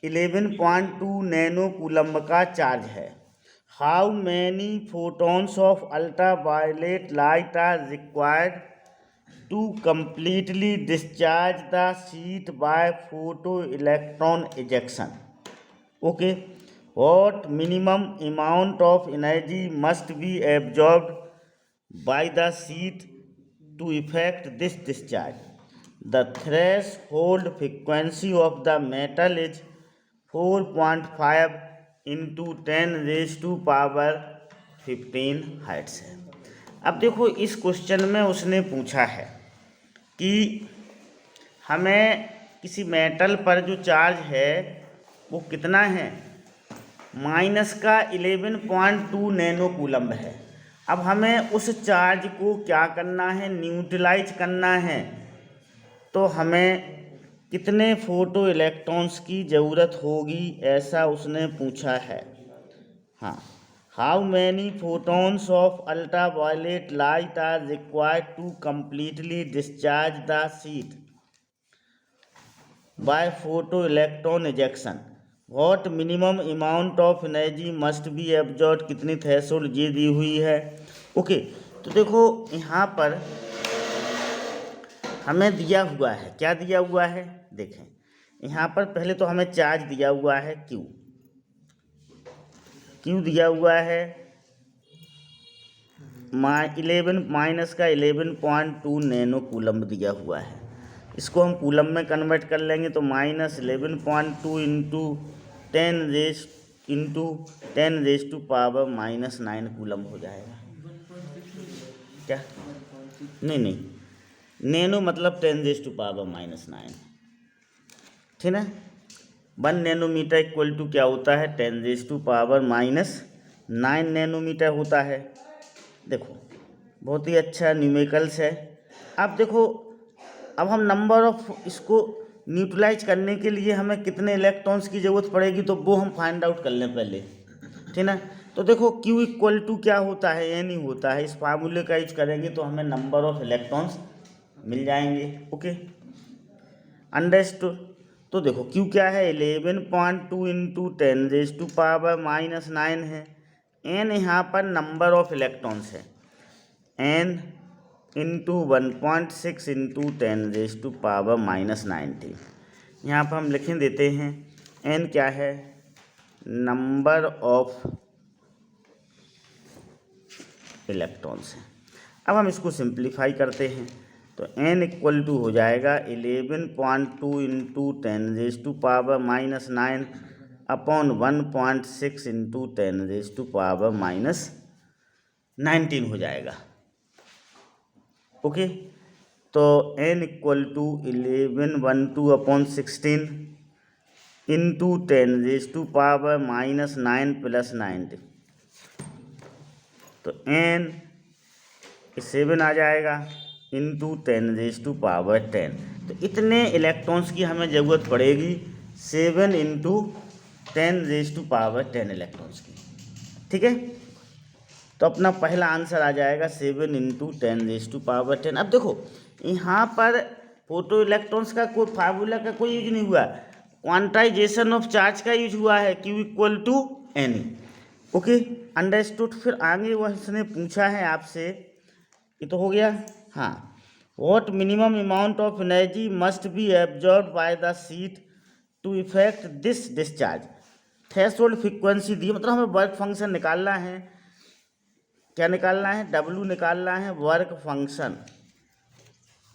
11.2 नैनो कूलम का चार्ज है। How many photons of ultraviolet light are required to completely discharge the sheet by photoelectron ejection? Okay, what minimum amount of energy must be absorbed by the sheet to effect this discharge? The threshold frequency of the metal is 4.5 into 10⁻15 hertz है। अब देखो इस question में उसने पूछा है कि हमें किसी मेटल पर जो चार्ज है वो कितना है? माइनस का 11.2 नैनो कूलम्ब है। अब हमें उस चार्ज को क्या करना है? न्यूट्रलाइज करना है। तो हमें कितने फोटो इलेक्ट्रॉन्स की ज़रूरत होगी, ऐसा उसने पूछा है। हाँ, how many photons of ultraviolet light are required to completely discharge the sheet by photoelectron ejection? What minimum amount of energy must be absorbed? कितनी थ्रेशोल्ड ये दी हुई है। ओके, तो देखो यहाँ पर हमें दिया हुआ है, क्या दिया हुआ है? देखें यहाँ पर पहले तो हमें चार्ज दिया हुआ है क्यू दिया हुआ है 11-2 नैनो कूलम्ब दिया हुआ है। इसको हम कूलम में कन्वर्ट कर लेंगे तो -11.2 इंटू 10⁻⁻9 कूलम हो जाएगा। क्या? नहीं, नैनो मतलब 10⁻⁻9, ठीक है। 1 नैनोमीटर इक्वल टू क्या होता है? 10⁻⁻9 नैनोमीटर होता है। देखो बहुत ही अच्छा न्यूमेरिकल्स है। अब देखो, अब हम नंबर ऑफ इसको न्यूट्रलाइज करने के लिए हमें कितने इलेक्ट्रॉन्स की ज़रूरत पड़ेगी तो वो हम फाइंड आउट कर लें पहले, ठीक ना। तो देखो Q इक्वल टू क्या होता है? N ही होता है। इस फार्मूले का यूज करेंगे तो हमें नंबर ऑफ इलेक्ट्रॉन्स मिल जाएंगे। Okay, understood. तो देखो क्यू क्या है 11.2 इंटू 10⁻⁻9 है। एन यहाँ पर नंबर ऑफ इलेक्ट्रॉन्स है, एन इंटू 1.6 इंटू 10⁻⁻19। यहाँ पर हम लिख देते हैं एन क्या है, नंबर ऑफ इलेक्ट्रॉन्स है। अब हम इसको सिंप्लीफाई करते हैं तो n इक्वल टू हो जाएगा 11.2 इंटू 10⁻⁻9 अपॉन 1.6 इंटू 10⁻⁻19 हो जाएगा। ओके, तो n equal to 1112 upon 16 into 10⁻⁻9 plus 90, तो n 7 आ जाएगा इंटू 10⁻10। तो इतने इलेक्ट्रॉन्स की हमें ज़रूरत पड़ेगी, 7 इंटू 10⁻10 इलेक्ट्रॉन्स की। ठीक है, तो अपना पहला आंसर आ जाएगा 7 इंटू 10⁻10। अब देखो यहाँ पर फोटो इलेक्ट्रॉन्स का कोई फार्मूला का कोई यूज नहीं हुआ, क्वांटाइजेशन ऑफ चार्ज का यूज हुआ है, Q equal to N. Okay, understood. फिर आगे वह इसने पूछा है आपसे, ये तो हो गया। हाँ, what minimum amount of energy must be absorb by the sheet to effect this discharge. Threshold frequency दी, मतलब हमें वर्क फंक्शन निकालना है। क्या निकालना है? W निकालना है, work function,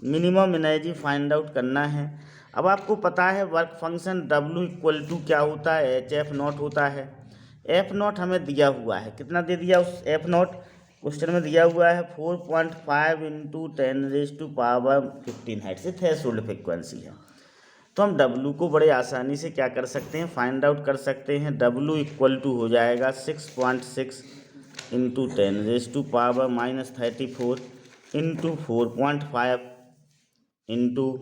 minimum energy find out करना है। अब आपको पता है work function W equal to क्या होता है, HF0 होता है। F0 हमें दिया हुआ है, कितना दे दिया उस F0 क्वेश्चन में दिया हुआ है 4.5 इंटू 10⁻15 हाइट से थ्रेशोल्ड फ्रीक्वेंसी है। तो हम W को बड़े आसानी से क्या कर सकते हैं, फाइंड आउट कर सकते हैं। W इक्वल टू हो जाएगा 6.6 इंटू 10⁻34 इंटू 4.5 इंटू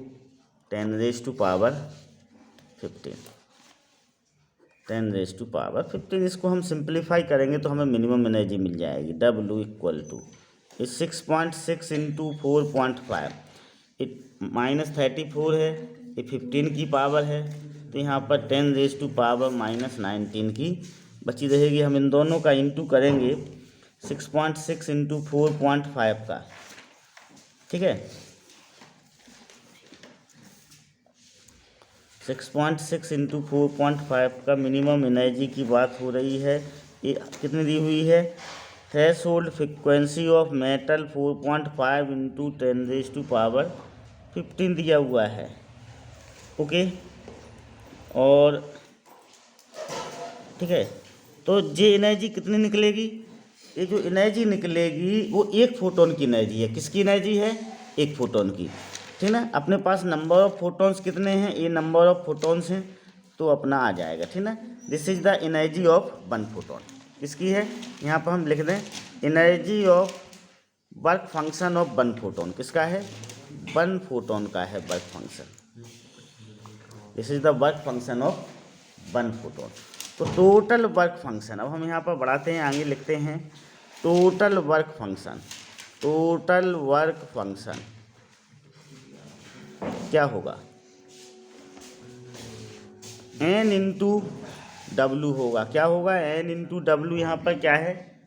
10⁻15। इसको हम सिंप्लीफाई करेंगे तो हमें मिनिमम एनर्जी मिल जाएगी। W इक्वल टू 6.6 इंटू 4.5, -34 है, ये 15 की पावर है, तो यहाँ पर 10⁻⁻19 की बची रहेगी। हम इन दोनों का इंटू करेंगे 6.6 इंटू 4.5 का। ठीक है, 6.6 इंटू 4.5 का मिनिमम एनर्जी की बात हो रही है। ये कितनी दी हुई है, threshold frequency of metal 4.5 into 10⁻15 दिया हुआ है। ओके, और ठीक है, तो ये एनर्जी कितनी निकलेगी, ये जो एनर्जी निकलेगी वो एक फोटोन की एनर्जी है। किसकी एनर्जी है, एक फोटोन की। ठीक ना, अपने पास नंबर ऑफ फोटोन्स कितने हैं, ये नंबर ऑफ फोटोन्स हैं, तो अपना आ जाएगा। ठीक ना, this is the energy of one photon. किसकी है, यहाँ पर हम लिख दें energy of work function of one photon. किसका है, वन फोटोन का है work function. This is the work function of one photon. तो टोटल वर्क फंक्शन, अब हम यहाँ पर बढ़ाते हैं, आगे लिखते हैं total work function. Total work function क्या होगा, n इंटू डब्लू होगा। क्या होगा, n इंटू डब्लू। यहाँ पर क्या है,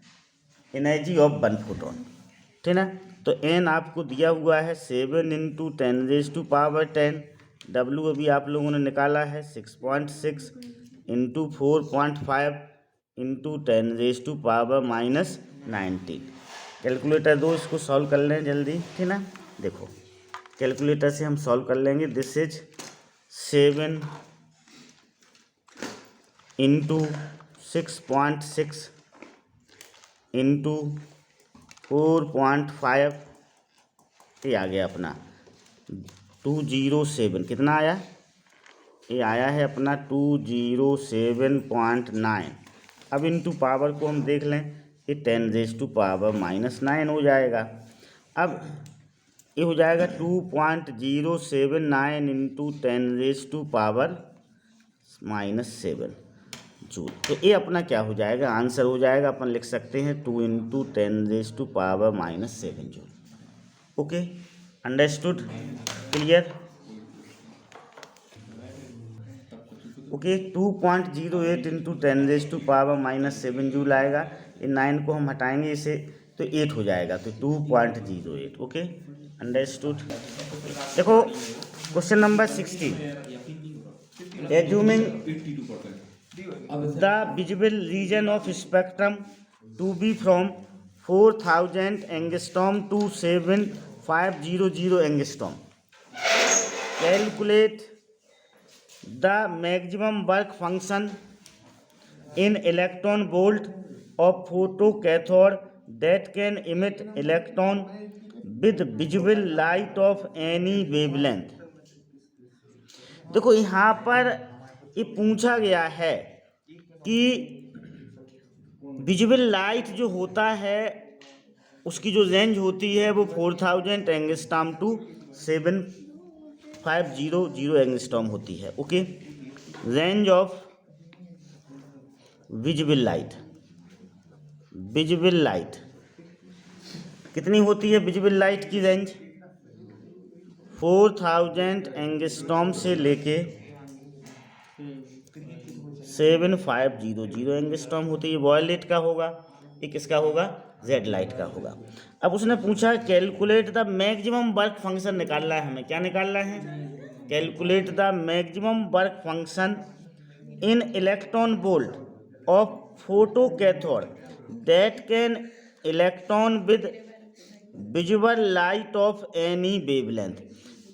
एनर्जी ऑफ वन फोटोन। ठीक ना, तो n आपको दिया हुआ है 7 इंटू 10⁻10। डब्लू अभी आप लोगों ने निकाला है 6.6 इंटू 4.5 इंटू 10⁻⁻19। कैलकुलेटर दो, इसको सॉल्व कर लें जल्दी। ठीक ना, देखो कैलकुलेटर से हम सॉल्व कर लेंगे। दिस इज 7 इंटू 6.6 इंटू 4.5, ये आ गया अपना 207। कितना आया, ये आया है अपना 207.9। अब इंटू पावर को हम देख लें, ये 10⁻⁻9 हो जाएगा। अब ये हो जाएगा 2.079 इंटू 10⁻⁻7 जूल। तो ये अपना क्या हो जाएगा, आंसर हो जाएगा, अपन लिख सकते हैं 2 into 10⁻⁻7 joule. Okay, understood, clear. Okay 2.08 into 10⁻⁻7 joule आएगा। ये 9 को हम हटाएंगे इसे तो 8 हो जाएगा, तो 2.08। Okay understood. देखो question number 16, assuming the visible region of spectrum to be from 4000 angstrom to 7500 angstrom, calculate the maximum work function in electron volt of photocathode that can emit electron with visible light of any wavelength। देखो यहाँ पर ये पूछा गया है कि visible light जो होता है उसकी जो रेंज होती है वो 4000 एंगस्ट्रॉम टू 7500 एंगस्ट्रॉम होती है। Okay range of visible light कितनी होती है? विजिबल लाइट की रेंज 4000 एंगस्ट्रॉम से लेके 7500 एंगस्ट्रॉम होती है। वॉयलेट का होगा, एक किसका होगा? जेड लाइट का होगा। अब उसने पूछा calculate the maximum work function निकालना है हमें। क्या निकालना है? Calculate the maximum work function in electron volt of photo cathode that can electron with visible light of any wavelength.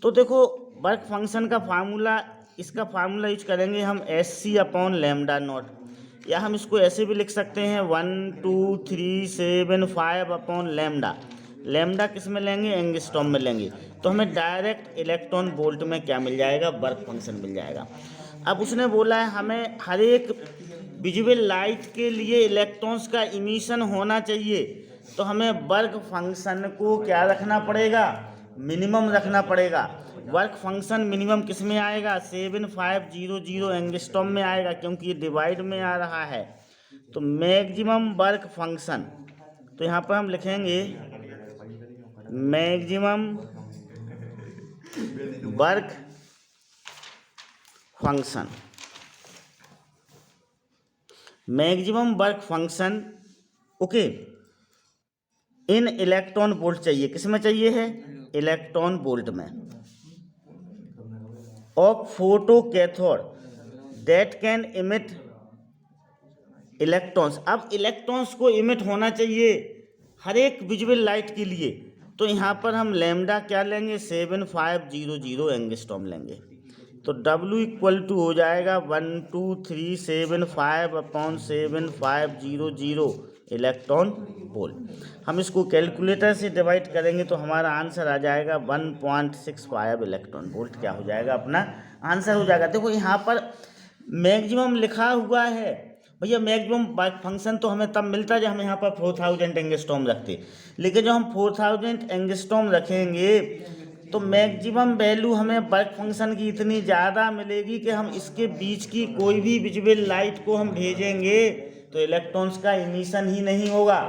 तो देखो वर्क फंक्शन का फार्मूला, इसका फार्मूला यूज करेंगे हम SC/λ0, या हम इसको ऐसे भी लिख सकते हैं 12375/λ। लैम्डा किस में लेंगे? एंगस्ट्रॉम में लेंगे, तो हमें डायरेक्ट इलेक्ट्रॉन वोल्ट में क्या मिल जाएगा? वर्क फंक्शन मिल जाएगा। अब उसने बोला है हमें हर एक विजिबल लाइट के लिए इलेक्ट्रॉन्स का इमिशन होना चाहिए, तो हमें वर्क फंक्शन को क्या रखना पड़ेगा? मिनिमम रखना पड़ेगा। वर्क फंक्शन मिनिमम किस में आएगा? 7500 एंगस्ट्रॉम में आएगा, क्योंकि ये डिवाइड में आ रहा है। तो मैक्सिमम वर्क फंक्शन, तो यहाँ पर हम लिखेंगे maximum work function. Maximum work function okay in electron volt चाहिए। किस में चाहिए है? इलेक्ट्रॉन वोल्ट में। Of photo cathode that can emit electrons. अब इलेक्ट्रॉन्स को इमिट होना चाहिए हर एक विजिबल लाइट के लिए, तो यहाँ पर हम लैम्डा क्या लेंगे? 7500 एंगस्ट्रॉम लेंगे। तो W हो जाएगा 12375/7500 इलेक्ट्रॉन वोल्ट। हम इसको कैलकुलेटर से डिवाइड करेंगे तो हमारा आंसर आ जाएगा 1.65 इलेक्ट्रॉन वोल्ट। क्या हो जाएगा? अपना आंसर हो जाएगा। देखो यहाँ पर मैक्सिमम लिखा हुआ है भैया, मैक्सिमम वर्क फंक्शन तो हमें तब मिलता है जब हम यहाँ पर 4000 एंगस्ट्रॉम रखते, लेकिन जब हम 4000 एंगस्ट्रॉम रखेंगे तो मैक्सिमम वैल्यू हमें वर्क फंक्शन की इतनी ज़्यादा मिलेगी कि हम इसके बीच की कोई भी विजिबल लाइट को हम भेजेंगे तो इलेक्ट्रॉन्स का इमिशन ही नहीं होगा,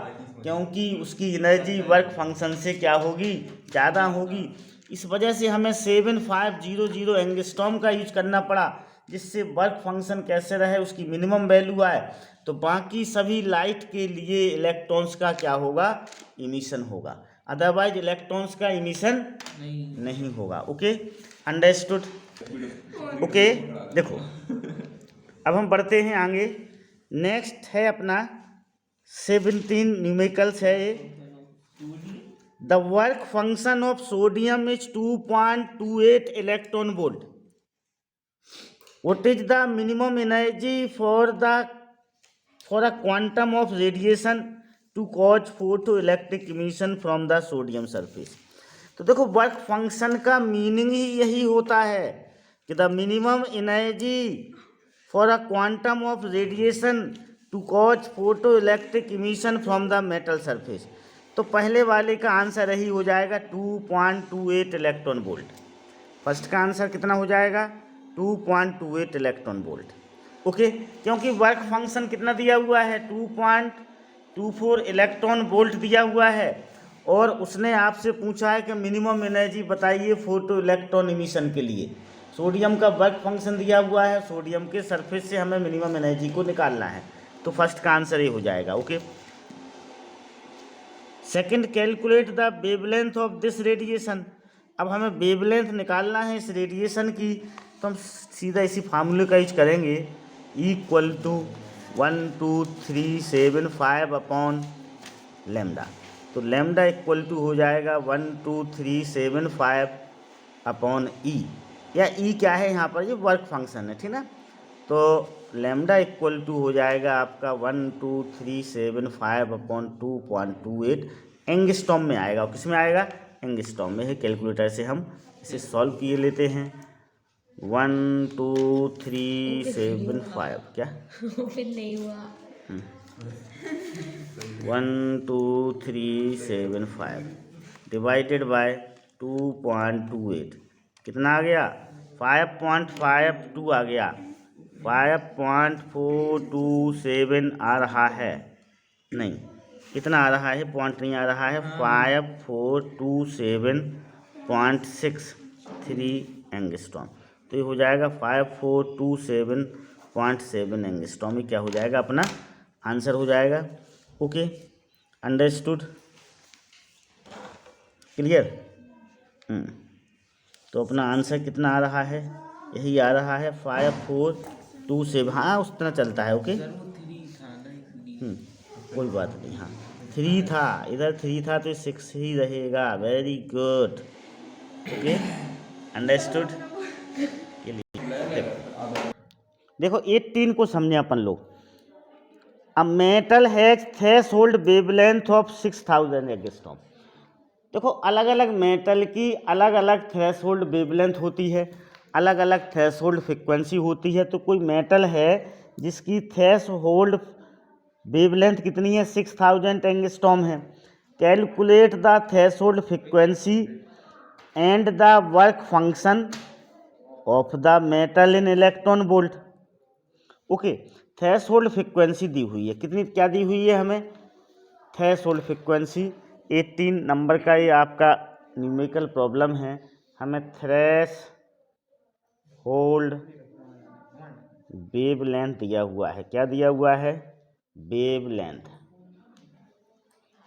क्योंकि उसकी एनर्जी वर्क फंक्शन से क्या होगी? ज़्यादा होगी। इस वजह से हमें 7500 एंगस्ट्रॉम का यूज करना पड़ा, जिससे वर्क फंक्शन कैसे रहे, उसकी मिनिमम वैल्यू आए, तो बाकी सभी लाइट के लिए इलेक्ट्रॉन्स का क्या होगा? इमिशन होगा। अदरवाइज इलेक्ट्रॉन्स का इमिशन नहीं होगा। Okay understood. ओके देखो अब हम बढ़ते हैं आगे। नेक्स्ट है अपना 17 न्यूमेरिकल्स है ये। The work function of sodium is 2.28 electron volt. What is the minimum energy for a quantum of radiation to cause photo electric emission from the sodium surface. तो देखो वर्क फंक्शन का meaning ही यही होता है कि the minimum energy for a quantum of radiation to cause photo electric emission from the metal surface. तो पहले वाले का आंसर यही हो जाएगा 2.28 इलेक्ट्रॉन वोल्ट। फर्स्ट का आंसर कितना हो जाएगा? 2.28 इलेक्ट्रॉन वोल्ट। ओके क्योंकि वर्क फंक्शन कितना दिया हुआ है? 2.24 इलेक्ट्रॉन वोल्ट दिया हुआ है, और उसने आपसे पूछा है कि मिनिमम एनर्जी बताइए फोटो इलेक्ट्रॉन इमिशन के लिए। सोडियम का वर्क फंक्शन दिया हुआ है, सोडियम के सरफेस से हमें मिनिमम एनर्जी को निकालना है, तो फर्स्ट का आंसर ये हो जाएगा। Okay, second, calculate the wavelength of this radiation. अब हमें वेवलेंथ निकालना है इस रेडिएशन की, तो हम सीधा इसी फार्मूले का यूज करेंगे, इक्वल टू 1237 अपॉन लेमडा। तो लेमडा इक्वल टू हो जाएगा 12375 अपॉन ई, या ई क्या है यहाँ पर, ये वर्क फंक्शन है, ठीक ना। तो लेमडा इक्वल टू हो जाएगा आपका 12375 अपॉन 2.28 एंगस्ट्रॉम में आएगा। और किस में आएगा, एंगस्ट्रॉम में है। कैलकुलेटर से हम इसे सॉल्व किए लेते हैं। 12375 क्या फिर नहीं हुआ। 12375 डिवाइडेड बाय 2.28 कितना आ गया, 5.52 आ गया। 5.427 आ रहा है, नहीं कितना आ रहा है, पॉइंट नहीं आ रहा है, 5427.63 एंगस्ट्रॉम। तो ये हो जाएगा 5427.7 एंगस्ट्रॉम। ये क्या हो जाएगा, अपना आंसर हो जाएगा। Okay, understood, clear. तो अपना आंसर कितना आ रहा है, यही आ रहा है 5427। हाँ उस तरह चलता है। ओके, कोई बात नहीं, हाँ 3 था, इधर 3 था तो 6 ही रहेगा। Very good, okay, understood. देखो 18 को समझे अपन लोग। A metal has threshold wavelength of 6000 angstrom. देखो अलग अलग मेटल की अलग अलग थ्रेशोल्ड वेवलेंथ होती है, अलग अलग थ्रेशोल्ड फ्रीक्वेंसी होती है। तो कोई मेटल है जिसकी थ्रेशोल्ड वेवलेंथ कितनी है, 6000 एंगस्ट्रॉम है। Calculate the threshold frequency and the work function of the metal in electron volt. Okay, threshold frequency दी हुई है, कितनी क्या दी हुई है हमें, थ्रेशोल्ड फ्रीक्वेंसी 18 नंबर का ये आपका न्यूमेरिकल प्रॉब्लम है। हमें थ्रेशोल्ड वेवलेंथ दिया हुआ है, क्या दिया हुआ है, वेवलेंथ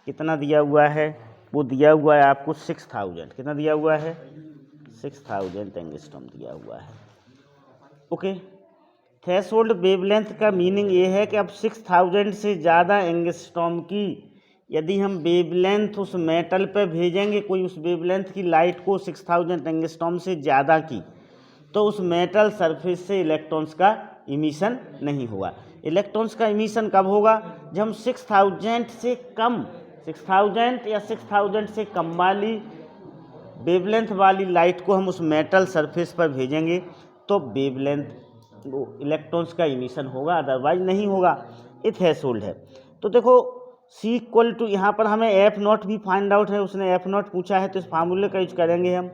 कितना दिया हुआ है, वो दिया हुआ है आपको 6000। कितना दिया हुआ है, 6000 एंगस्ट्रॉम दिया हुआ है। ओके, थ्रेशोल्ड वेवलेंथ का मीनिंग ये है कि अब 6000 से ज़्यादा एंगस्ट्रॉम की यदि हम वेवलेंथ उस मेटल पे भेजेंगे, कोई उस वेवलेंथ की लाइट को 6000 एंगस्ट्रॉम से ज़्यादा की, तो उस मेटल सरफेस से इलेक्ट्रॉन्स का इमिशन नहीं होगा। इलेक्ट्रॉन्स का इमिशन कब होगा, जब हम 6000 से कम, 6000 या 6000 से कम वाली वेवलेंथ वाली लाइट को हम उस मेटल सरफेस पर भेजेंगे, तो वेवलेंथ इलेक्ट्रॉन्स का इमिशन होगा, अदरवाइज नहीं होगा। ये थ्रेशोल्ड है। तो देखो C इक्वल टू, यहाँ पर हमें एफ नॉट भी फाइंड आउट है, उसने एफ नॉट पूछा है, तो इस फार्मूले का यूज करेंगे हम।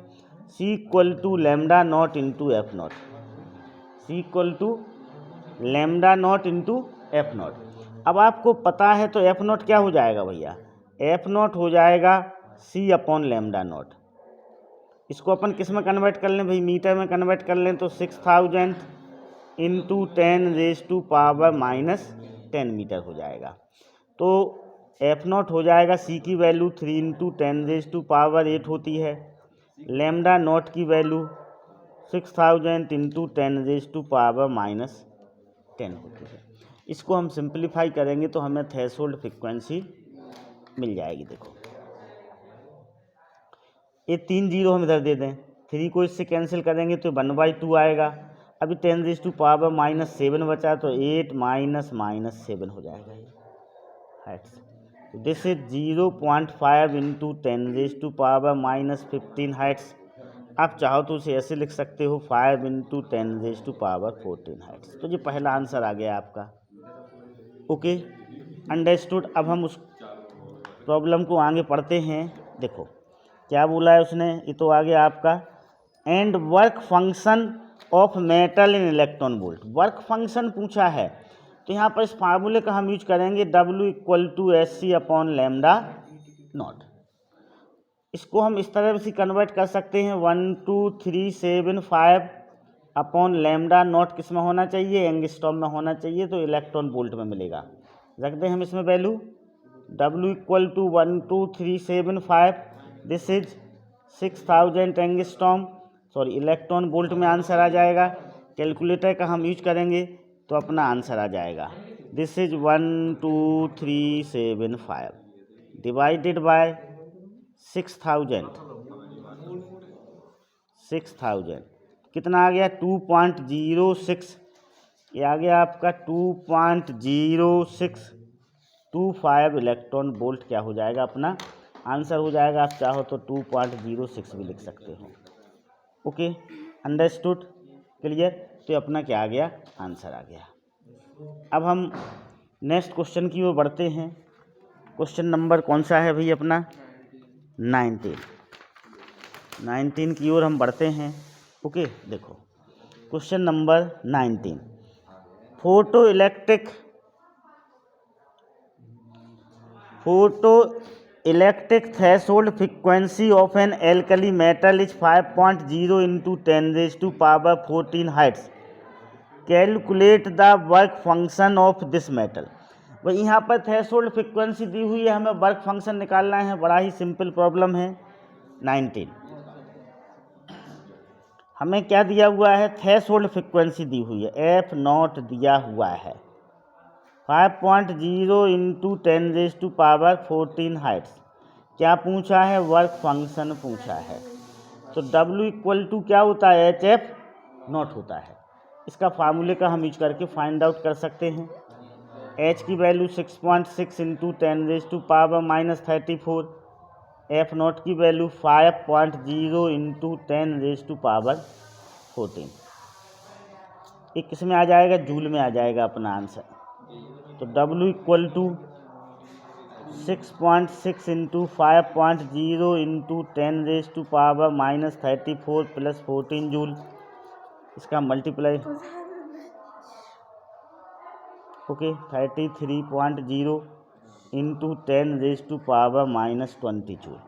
C equal to lambda naught into F naught, C equal to lambda naught into F naught. अब आपको पता है तो एफ नॉट क्या हो जाएगा भैया, एफ नॉट हो जाएगा C अपॉन लेमडा नॉट। इसको अपन किस में कन्वर्ट कर लें भाई, मीटर में कन्वर्ट कर लें, तो 6000 इंटू 10⁻⁻10 मीटर हो जाएगा। तो एफ नॉट हो जाएगा, सी की वैल्यू 3 इंटू 10⁻8 होती है, लेमडा नॉट की वैल्यू 6000 इंटू 10⁻10 होती है। इसको हम सिंप्लीफाई करेंगे तो हमें थ्रेशोल्ड फ्रीक्वेंसी मिल जाएगी। देखो ये 3 जीरो हम इधर दे दें, 3 को इससे कैंसिल करेंगे तो 1/2 आएगा। अभी 10⁻⁻7 बचा, तो 8 -7 हो जाएगा ये Heights. This is 0.5 into 10⁻⁻15 Heights. आप चाहो तो उसे ऐसे लिख सकते हो, 5 इंटू 10⁻14 हाइट्स। तो ये पहला आंसर आ गया आपका। Okay, understood. अब हम उस प्रॉब्लम को आगे पढ़ते हैं। देखो क्या बोला है उसने, ये तो आ गया आपका, and work function of metal in electron volt. Work function पूछा है, तो यहाँ पर इस फार्मूले का हम यूज करेंगे, W equal to SC upon lambda naught. इसको हम इस तरह से कन्वर्ट कर सकते हैं, 12375 अपॉन लैम्डा नॉट किस में होना चाहिए, एंगस्ट्रॉम में होना चाहिए, तो इलेक्ट्रॉन वोल्ट में मिलेगा। रख दें हम इसमें value, W equal to 12375, this is 6000 angstrom, sorry electron volt में आंसर आ जाएगा। कैलकुलेटर का हम यूज करेंगे तो अपना आंसर आ जाएगा, दिस इज 12375 डिवाइडेड बाय 6000 कितना आ गया 2.06, ये आ गया आपका 2.0625 इलेक्ट्रॉन वोल्ट क्या हो जाएगा, अपना आंसर हो जाएगा। आप चाहो तो 2.06 भी लिख सकते हो। Okay, understood, clear. तो अपना क्या आ गया, आंसर आ गया। अब हम नेक्स्ट क्वेश्चन की ओर बढ़ते हैं। क्वेश्चन नंबर कौन सा है भाई अपना, 19 की ओर हम बढ़ते हैं। ओके, देखो question number 19, photo electric threshold frequency of an alkali metal is 5.0 into 10⁻14 hertz, calculate the work function of this metal. भाई यहाँ पर थ्रेशोल्ड फ्रीक्वेंसी दी हुई है, हमें वर्क फंक्शन निकालना है। बड़ा ही सिंपल प्रॉब्लम है। 19 हमें क्या दिया हुआ है, थ्रेशोल्ड फ्रीक्वेंसी दी हुई है, F0 दिया हुआ है 5.0 इंटू 10⁻14 हर्ट्ज। क्या पूछा है, वर्क फंक्शन पूछा है। तो W इक्वल टू क्या होता है, HF0 होता है। इसका फार्मूले का हम यूज करके फाइंड आउट कर सकते हैं। H की वैल्यू 6.6 इंटू 10⁻34, F0 की वैल्यू 5.0 इंटू 10⁻14। ये किस में आ जाएगा, जूल में आ जाएगा अपना आंसर। तो W equal to 6.6 into 5.0 into 10⁻34 plus 14 joule, इसका multiply okay 33.0 into 10⁻20 joule,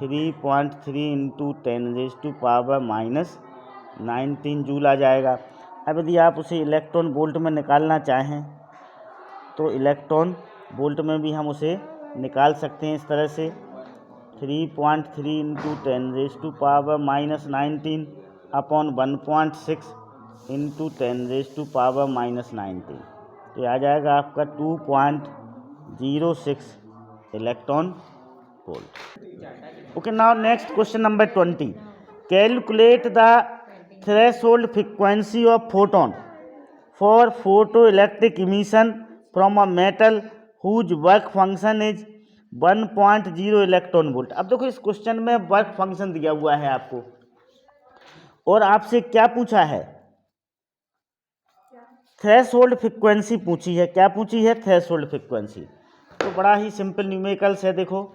3.3 into 10⁻19 joule आ जाएगा। अब यदि आप उसे इलेक्ट्रॉन वोल्ट में निकालना चाहें तो इलेक्ट्रॉन वोल्ट में भी हम उसे निकाल सकते हैं इस तरह से, 3.3 इंटू 10⁻19 अपॉन 1.6 इंटू 10⁻19, तो ये आ जाएगा आपका 2.06 electron volt. Okay, now next question number 20, calculate the threshold frequency of photon for photo electric emission from a metal whose work function is 1.0 electron volt. अब देखो इस क्वेश्चन में वर्क फंक्शन दिया हुआ है आपको, और आपसे क्या पूछा है, थ्रेशोल्ड फ्रीक्वेंसी पूछी है। क्या पूछी है, थ्रेशोल्ड फ्रीक्वेंसी। तो बड़ा ही सिंपल न्यूमेरिकल्स है। देखो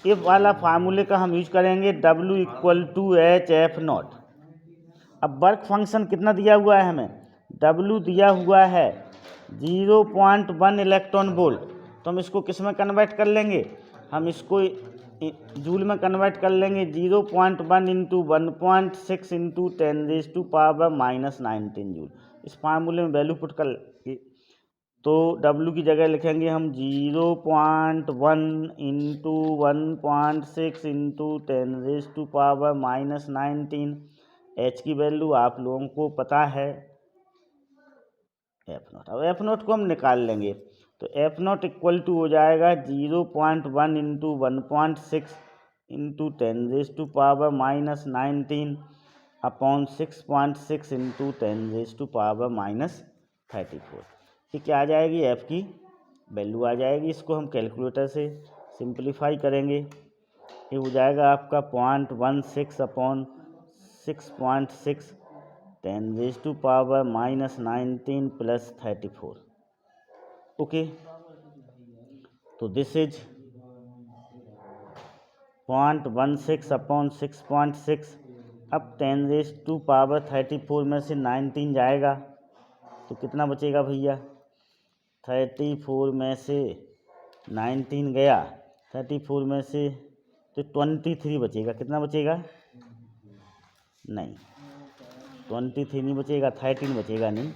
ये वाला फार्मूले का हम यूज करेंगे, W इक्वल टू HF0। अब वर्क फंक्शन कितना दिया हुआ है हमें, W दिया हुआ है 0.1 इलेक्ट्रॉन वोल्ट, तो हम इसको किस में कन्वर्ट कर लेंगे, हम इसको जूल में कन्वर्ट कर लेंगे। 0.1 इंटू 1.6 इंटू 10⁻19 जूल। इस फार्मूले में वैल्यू पुट कर, तो W की जगह लिखेंगे हम 0.1 इंटू 1.6 इंटू 10⁻19। H की वैल्यू आप लोगों को पता है F0। अब F0 को हम निकाल लेंगे, तो F0 इक्वल टू हो जाएगा 0.1 इंटू 1.6 इंटू 10⁻19 अपॉन 6.6 इंटू 10⁻34। ये क्या आ जाएगी, F की वैल्यू आ जाएगी। इसको हम कैलकुलेटर से सिंप्लीफाई करेंगे, ये हो जाएगा आपका 0.16 अपॉन 6.6 10⁻19 प्लस 34। ओके, तो दिस इज 0.16 अपॉन 6.6। अब 10⁻34 में से 19 जाएगा तो कितना बचेगा भैया, 34 में से 19 गया, 34 में से तो 23 बचेगा। कितना बचेगा, नहीं 23 नहीं बचेगा, 13 बचेगा, नहीं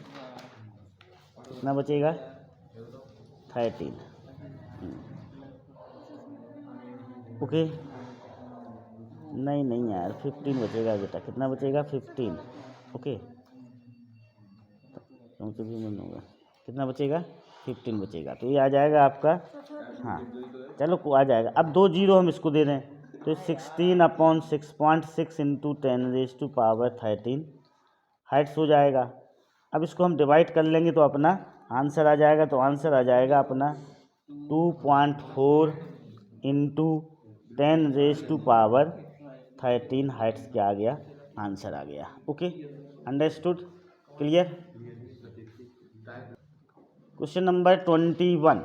कितना बचेगा, 13। ओके, नहीं नहीं यार 15 बचेगा बेटा, कितना बचेगा, 15। ओके, तो भी मन होगा, कितना बचेगा, 15 बचेगा। तो ये आ जाएगा आपका, हाँ चलो को आ जाएगा। अब 2 जीरो हम इसको दे रहे हैं, तो 16/6.6 इंटू 10⁻13 हाइट्स हो जाएगा। अब इसको हम डिवाइड कर लेंगे तो अपना आंसर आ जाएगा। तो आंसर आ जाएगा अपना 2.4 इंटू 10⁻13 हाइट्स क्या आ गया, आंसर आ गया। Okay, understood, clear. Question number 21,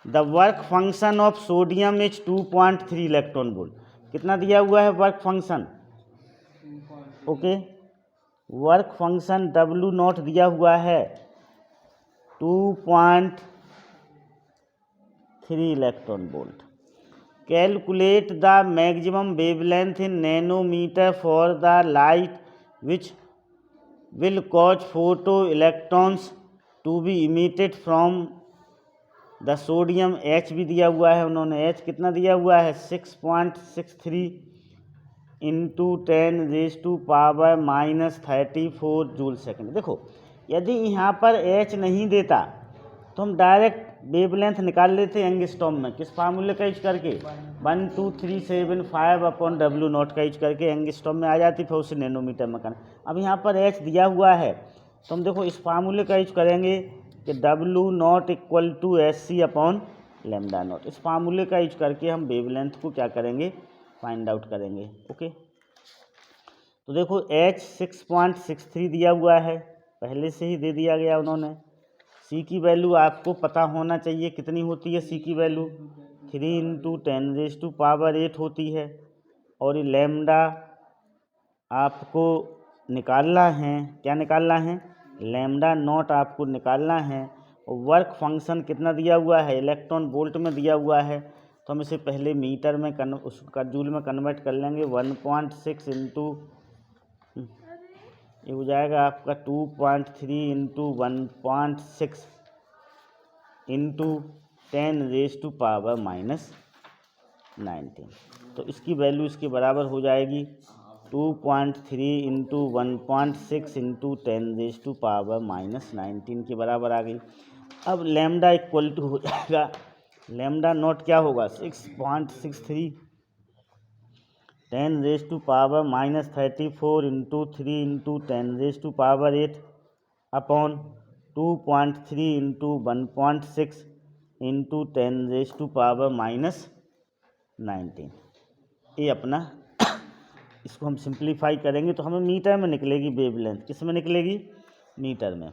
the work function of sodium is 2.3 electron volt. कितना दिया हुआ है work function, okay, work function W0 दिया हुआ है 2.3 electron volt. Calculate the maximum wavelength in nanometer for the light which will cause photo electrons to be emitted from the sodium. H भी दिया हुआ है उन्होंने, H कितना दिया हुआ है, 6.63 इंटू 10⁻⁻34 जूल सेकेंड। देखो यदि यहाँ पर H नहीं देता तो हम डायरेक्ट वेवलेंथ निकाल लेते एंगस्ट्रॉम में, किस फार्मूले का यूज करके, 12375/W0 का यूज करके एंगस्ट्रॉम में आ जाती, फिर उसे नैनोमीटर में करना। अब यहाँ पर H दिया हुआ है तो हम देखो इस फार्मूले का यूज करेंगे कि W0 = SC/λ0। इस फार्मूले का यूज करके हम वेवलेंथ को क्या करेंगे, फाइंड आउट करेंगे। ओके, तो देखो H 6.63 दिया हुआ है, पहले से ही दे दिया गया उन्होंने। C की वैल्यू आपको पता होना चाहिए, कितनी होती है C की वैल्यू, 3 इंटू 10⁸ होती है। और ये लैम्डा आपको निकालना है, क्या निकालना है, λ0 आपको निकालना है। और वर्क फंक्शन कितना दिया हुआ है, इलेक्ट्रॉन वोल्ट में दिया हुआ है, तो हम इसे पहले मीटर में उसका जूल में कन्वर्ट कर लेंगे। 1.6 इंटू, ये हो जाएगा आपका 2.3 इंटू 1.6 इंटू 10⁻⁻19। तो इसकी वैल्यू इसके बराबर हो जाएगी 2.3 इंटू 1.6 इंटू 10⁻⁻19 के बराबर आ गई। अब लैम्डा इक्वल टू हो जाएगा, λ0 क्या होगा, 6.63 10⁻⁻34 into 3 into 10⁸ upon 2.3 into 1.6 into 10⁻⁻19। ये अपना इसको हम सिंप्लीफाई करेंगे तो हमें मीटर में निकलेगी वेवलेंथ, किस में निकलेगी, मीटर में।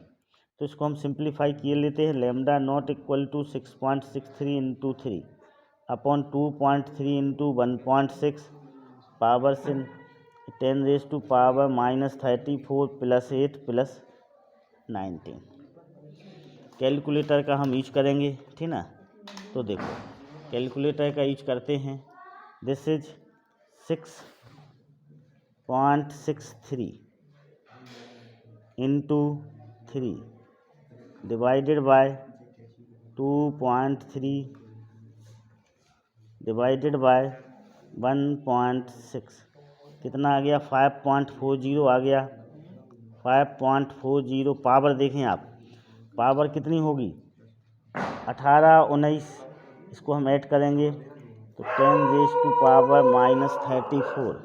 तो इसको हम सिंप्लीफाई किए लेते हैं। λ0 = 6.63 इंटू 3 अपॉन 2.3 इंटू 1.6 पावर से 10⁻⁻34 + 8 + 19। कैलकुलेटर का हम यूज करेंगे, ठीक ना। तो देखो कैलकुलेटर का यूज करते हैं। This is 6.63 into 3 divided by 2.3 divided by 1.6, कितना आ गया, 5.40 आ गया। 5.40 पावर देखें आप, पावर कितनी होगी, 18 19, इसको हम ऐड करेंगे तो 10⁻⁻34।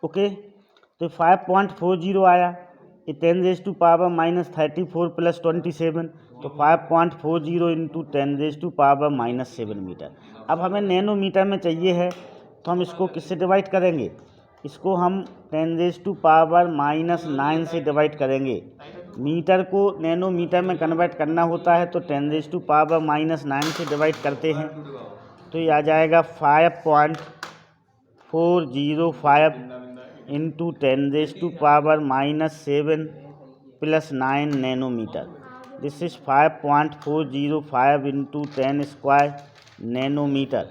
ओके, तो 5.40 आया, ये 10⁻⁻34 + 27, तो 5.40 इंटू 10⁻⁻7 मीटर। अब हमें नैनोमीटर में चाहिए है तो हम इसको किससे डिवाइड करेंगे, इसको हम 10⁻⁻9 से डिवाइड करेंगे। मीटर को नैनोमीटर में कन्वर्ट करना होता है तो 10⁻⁻9 से डिवाइड करते हैं। तो ये आ जाएगा 5.405 into 10⁻⁻7 + 9 nanometer. This is 5.405 into 10² nanometer.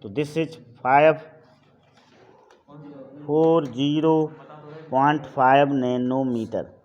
तो दिस इज 540 0.5 नैनोमीटर।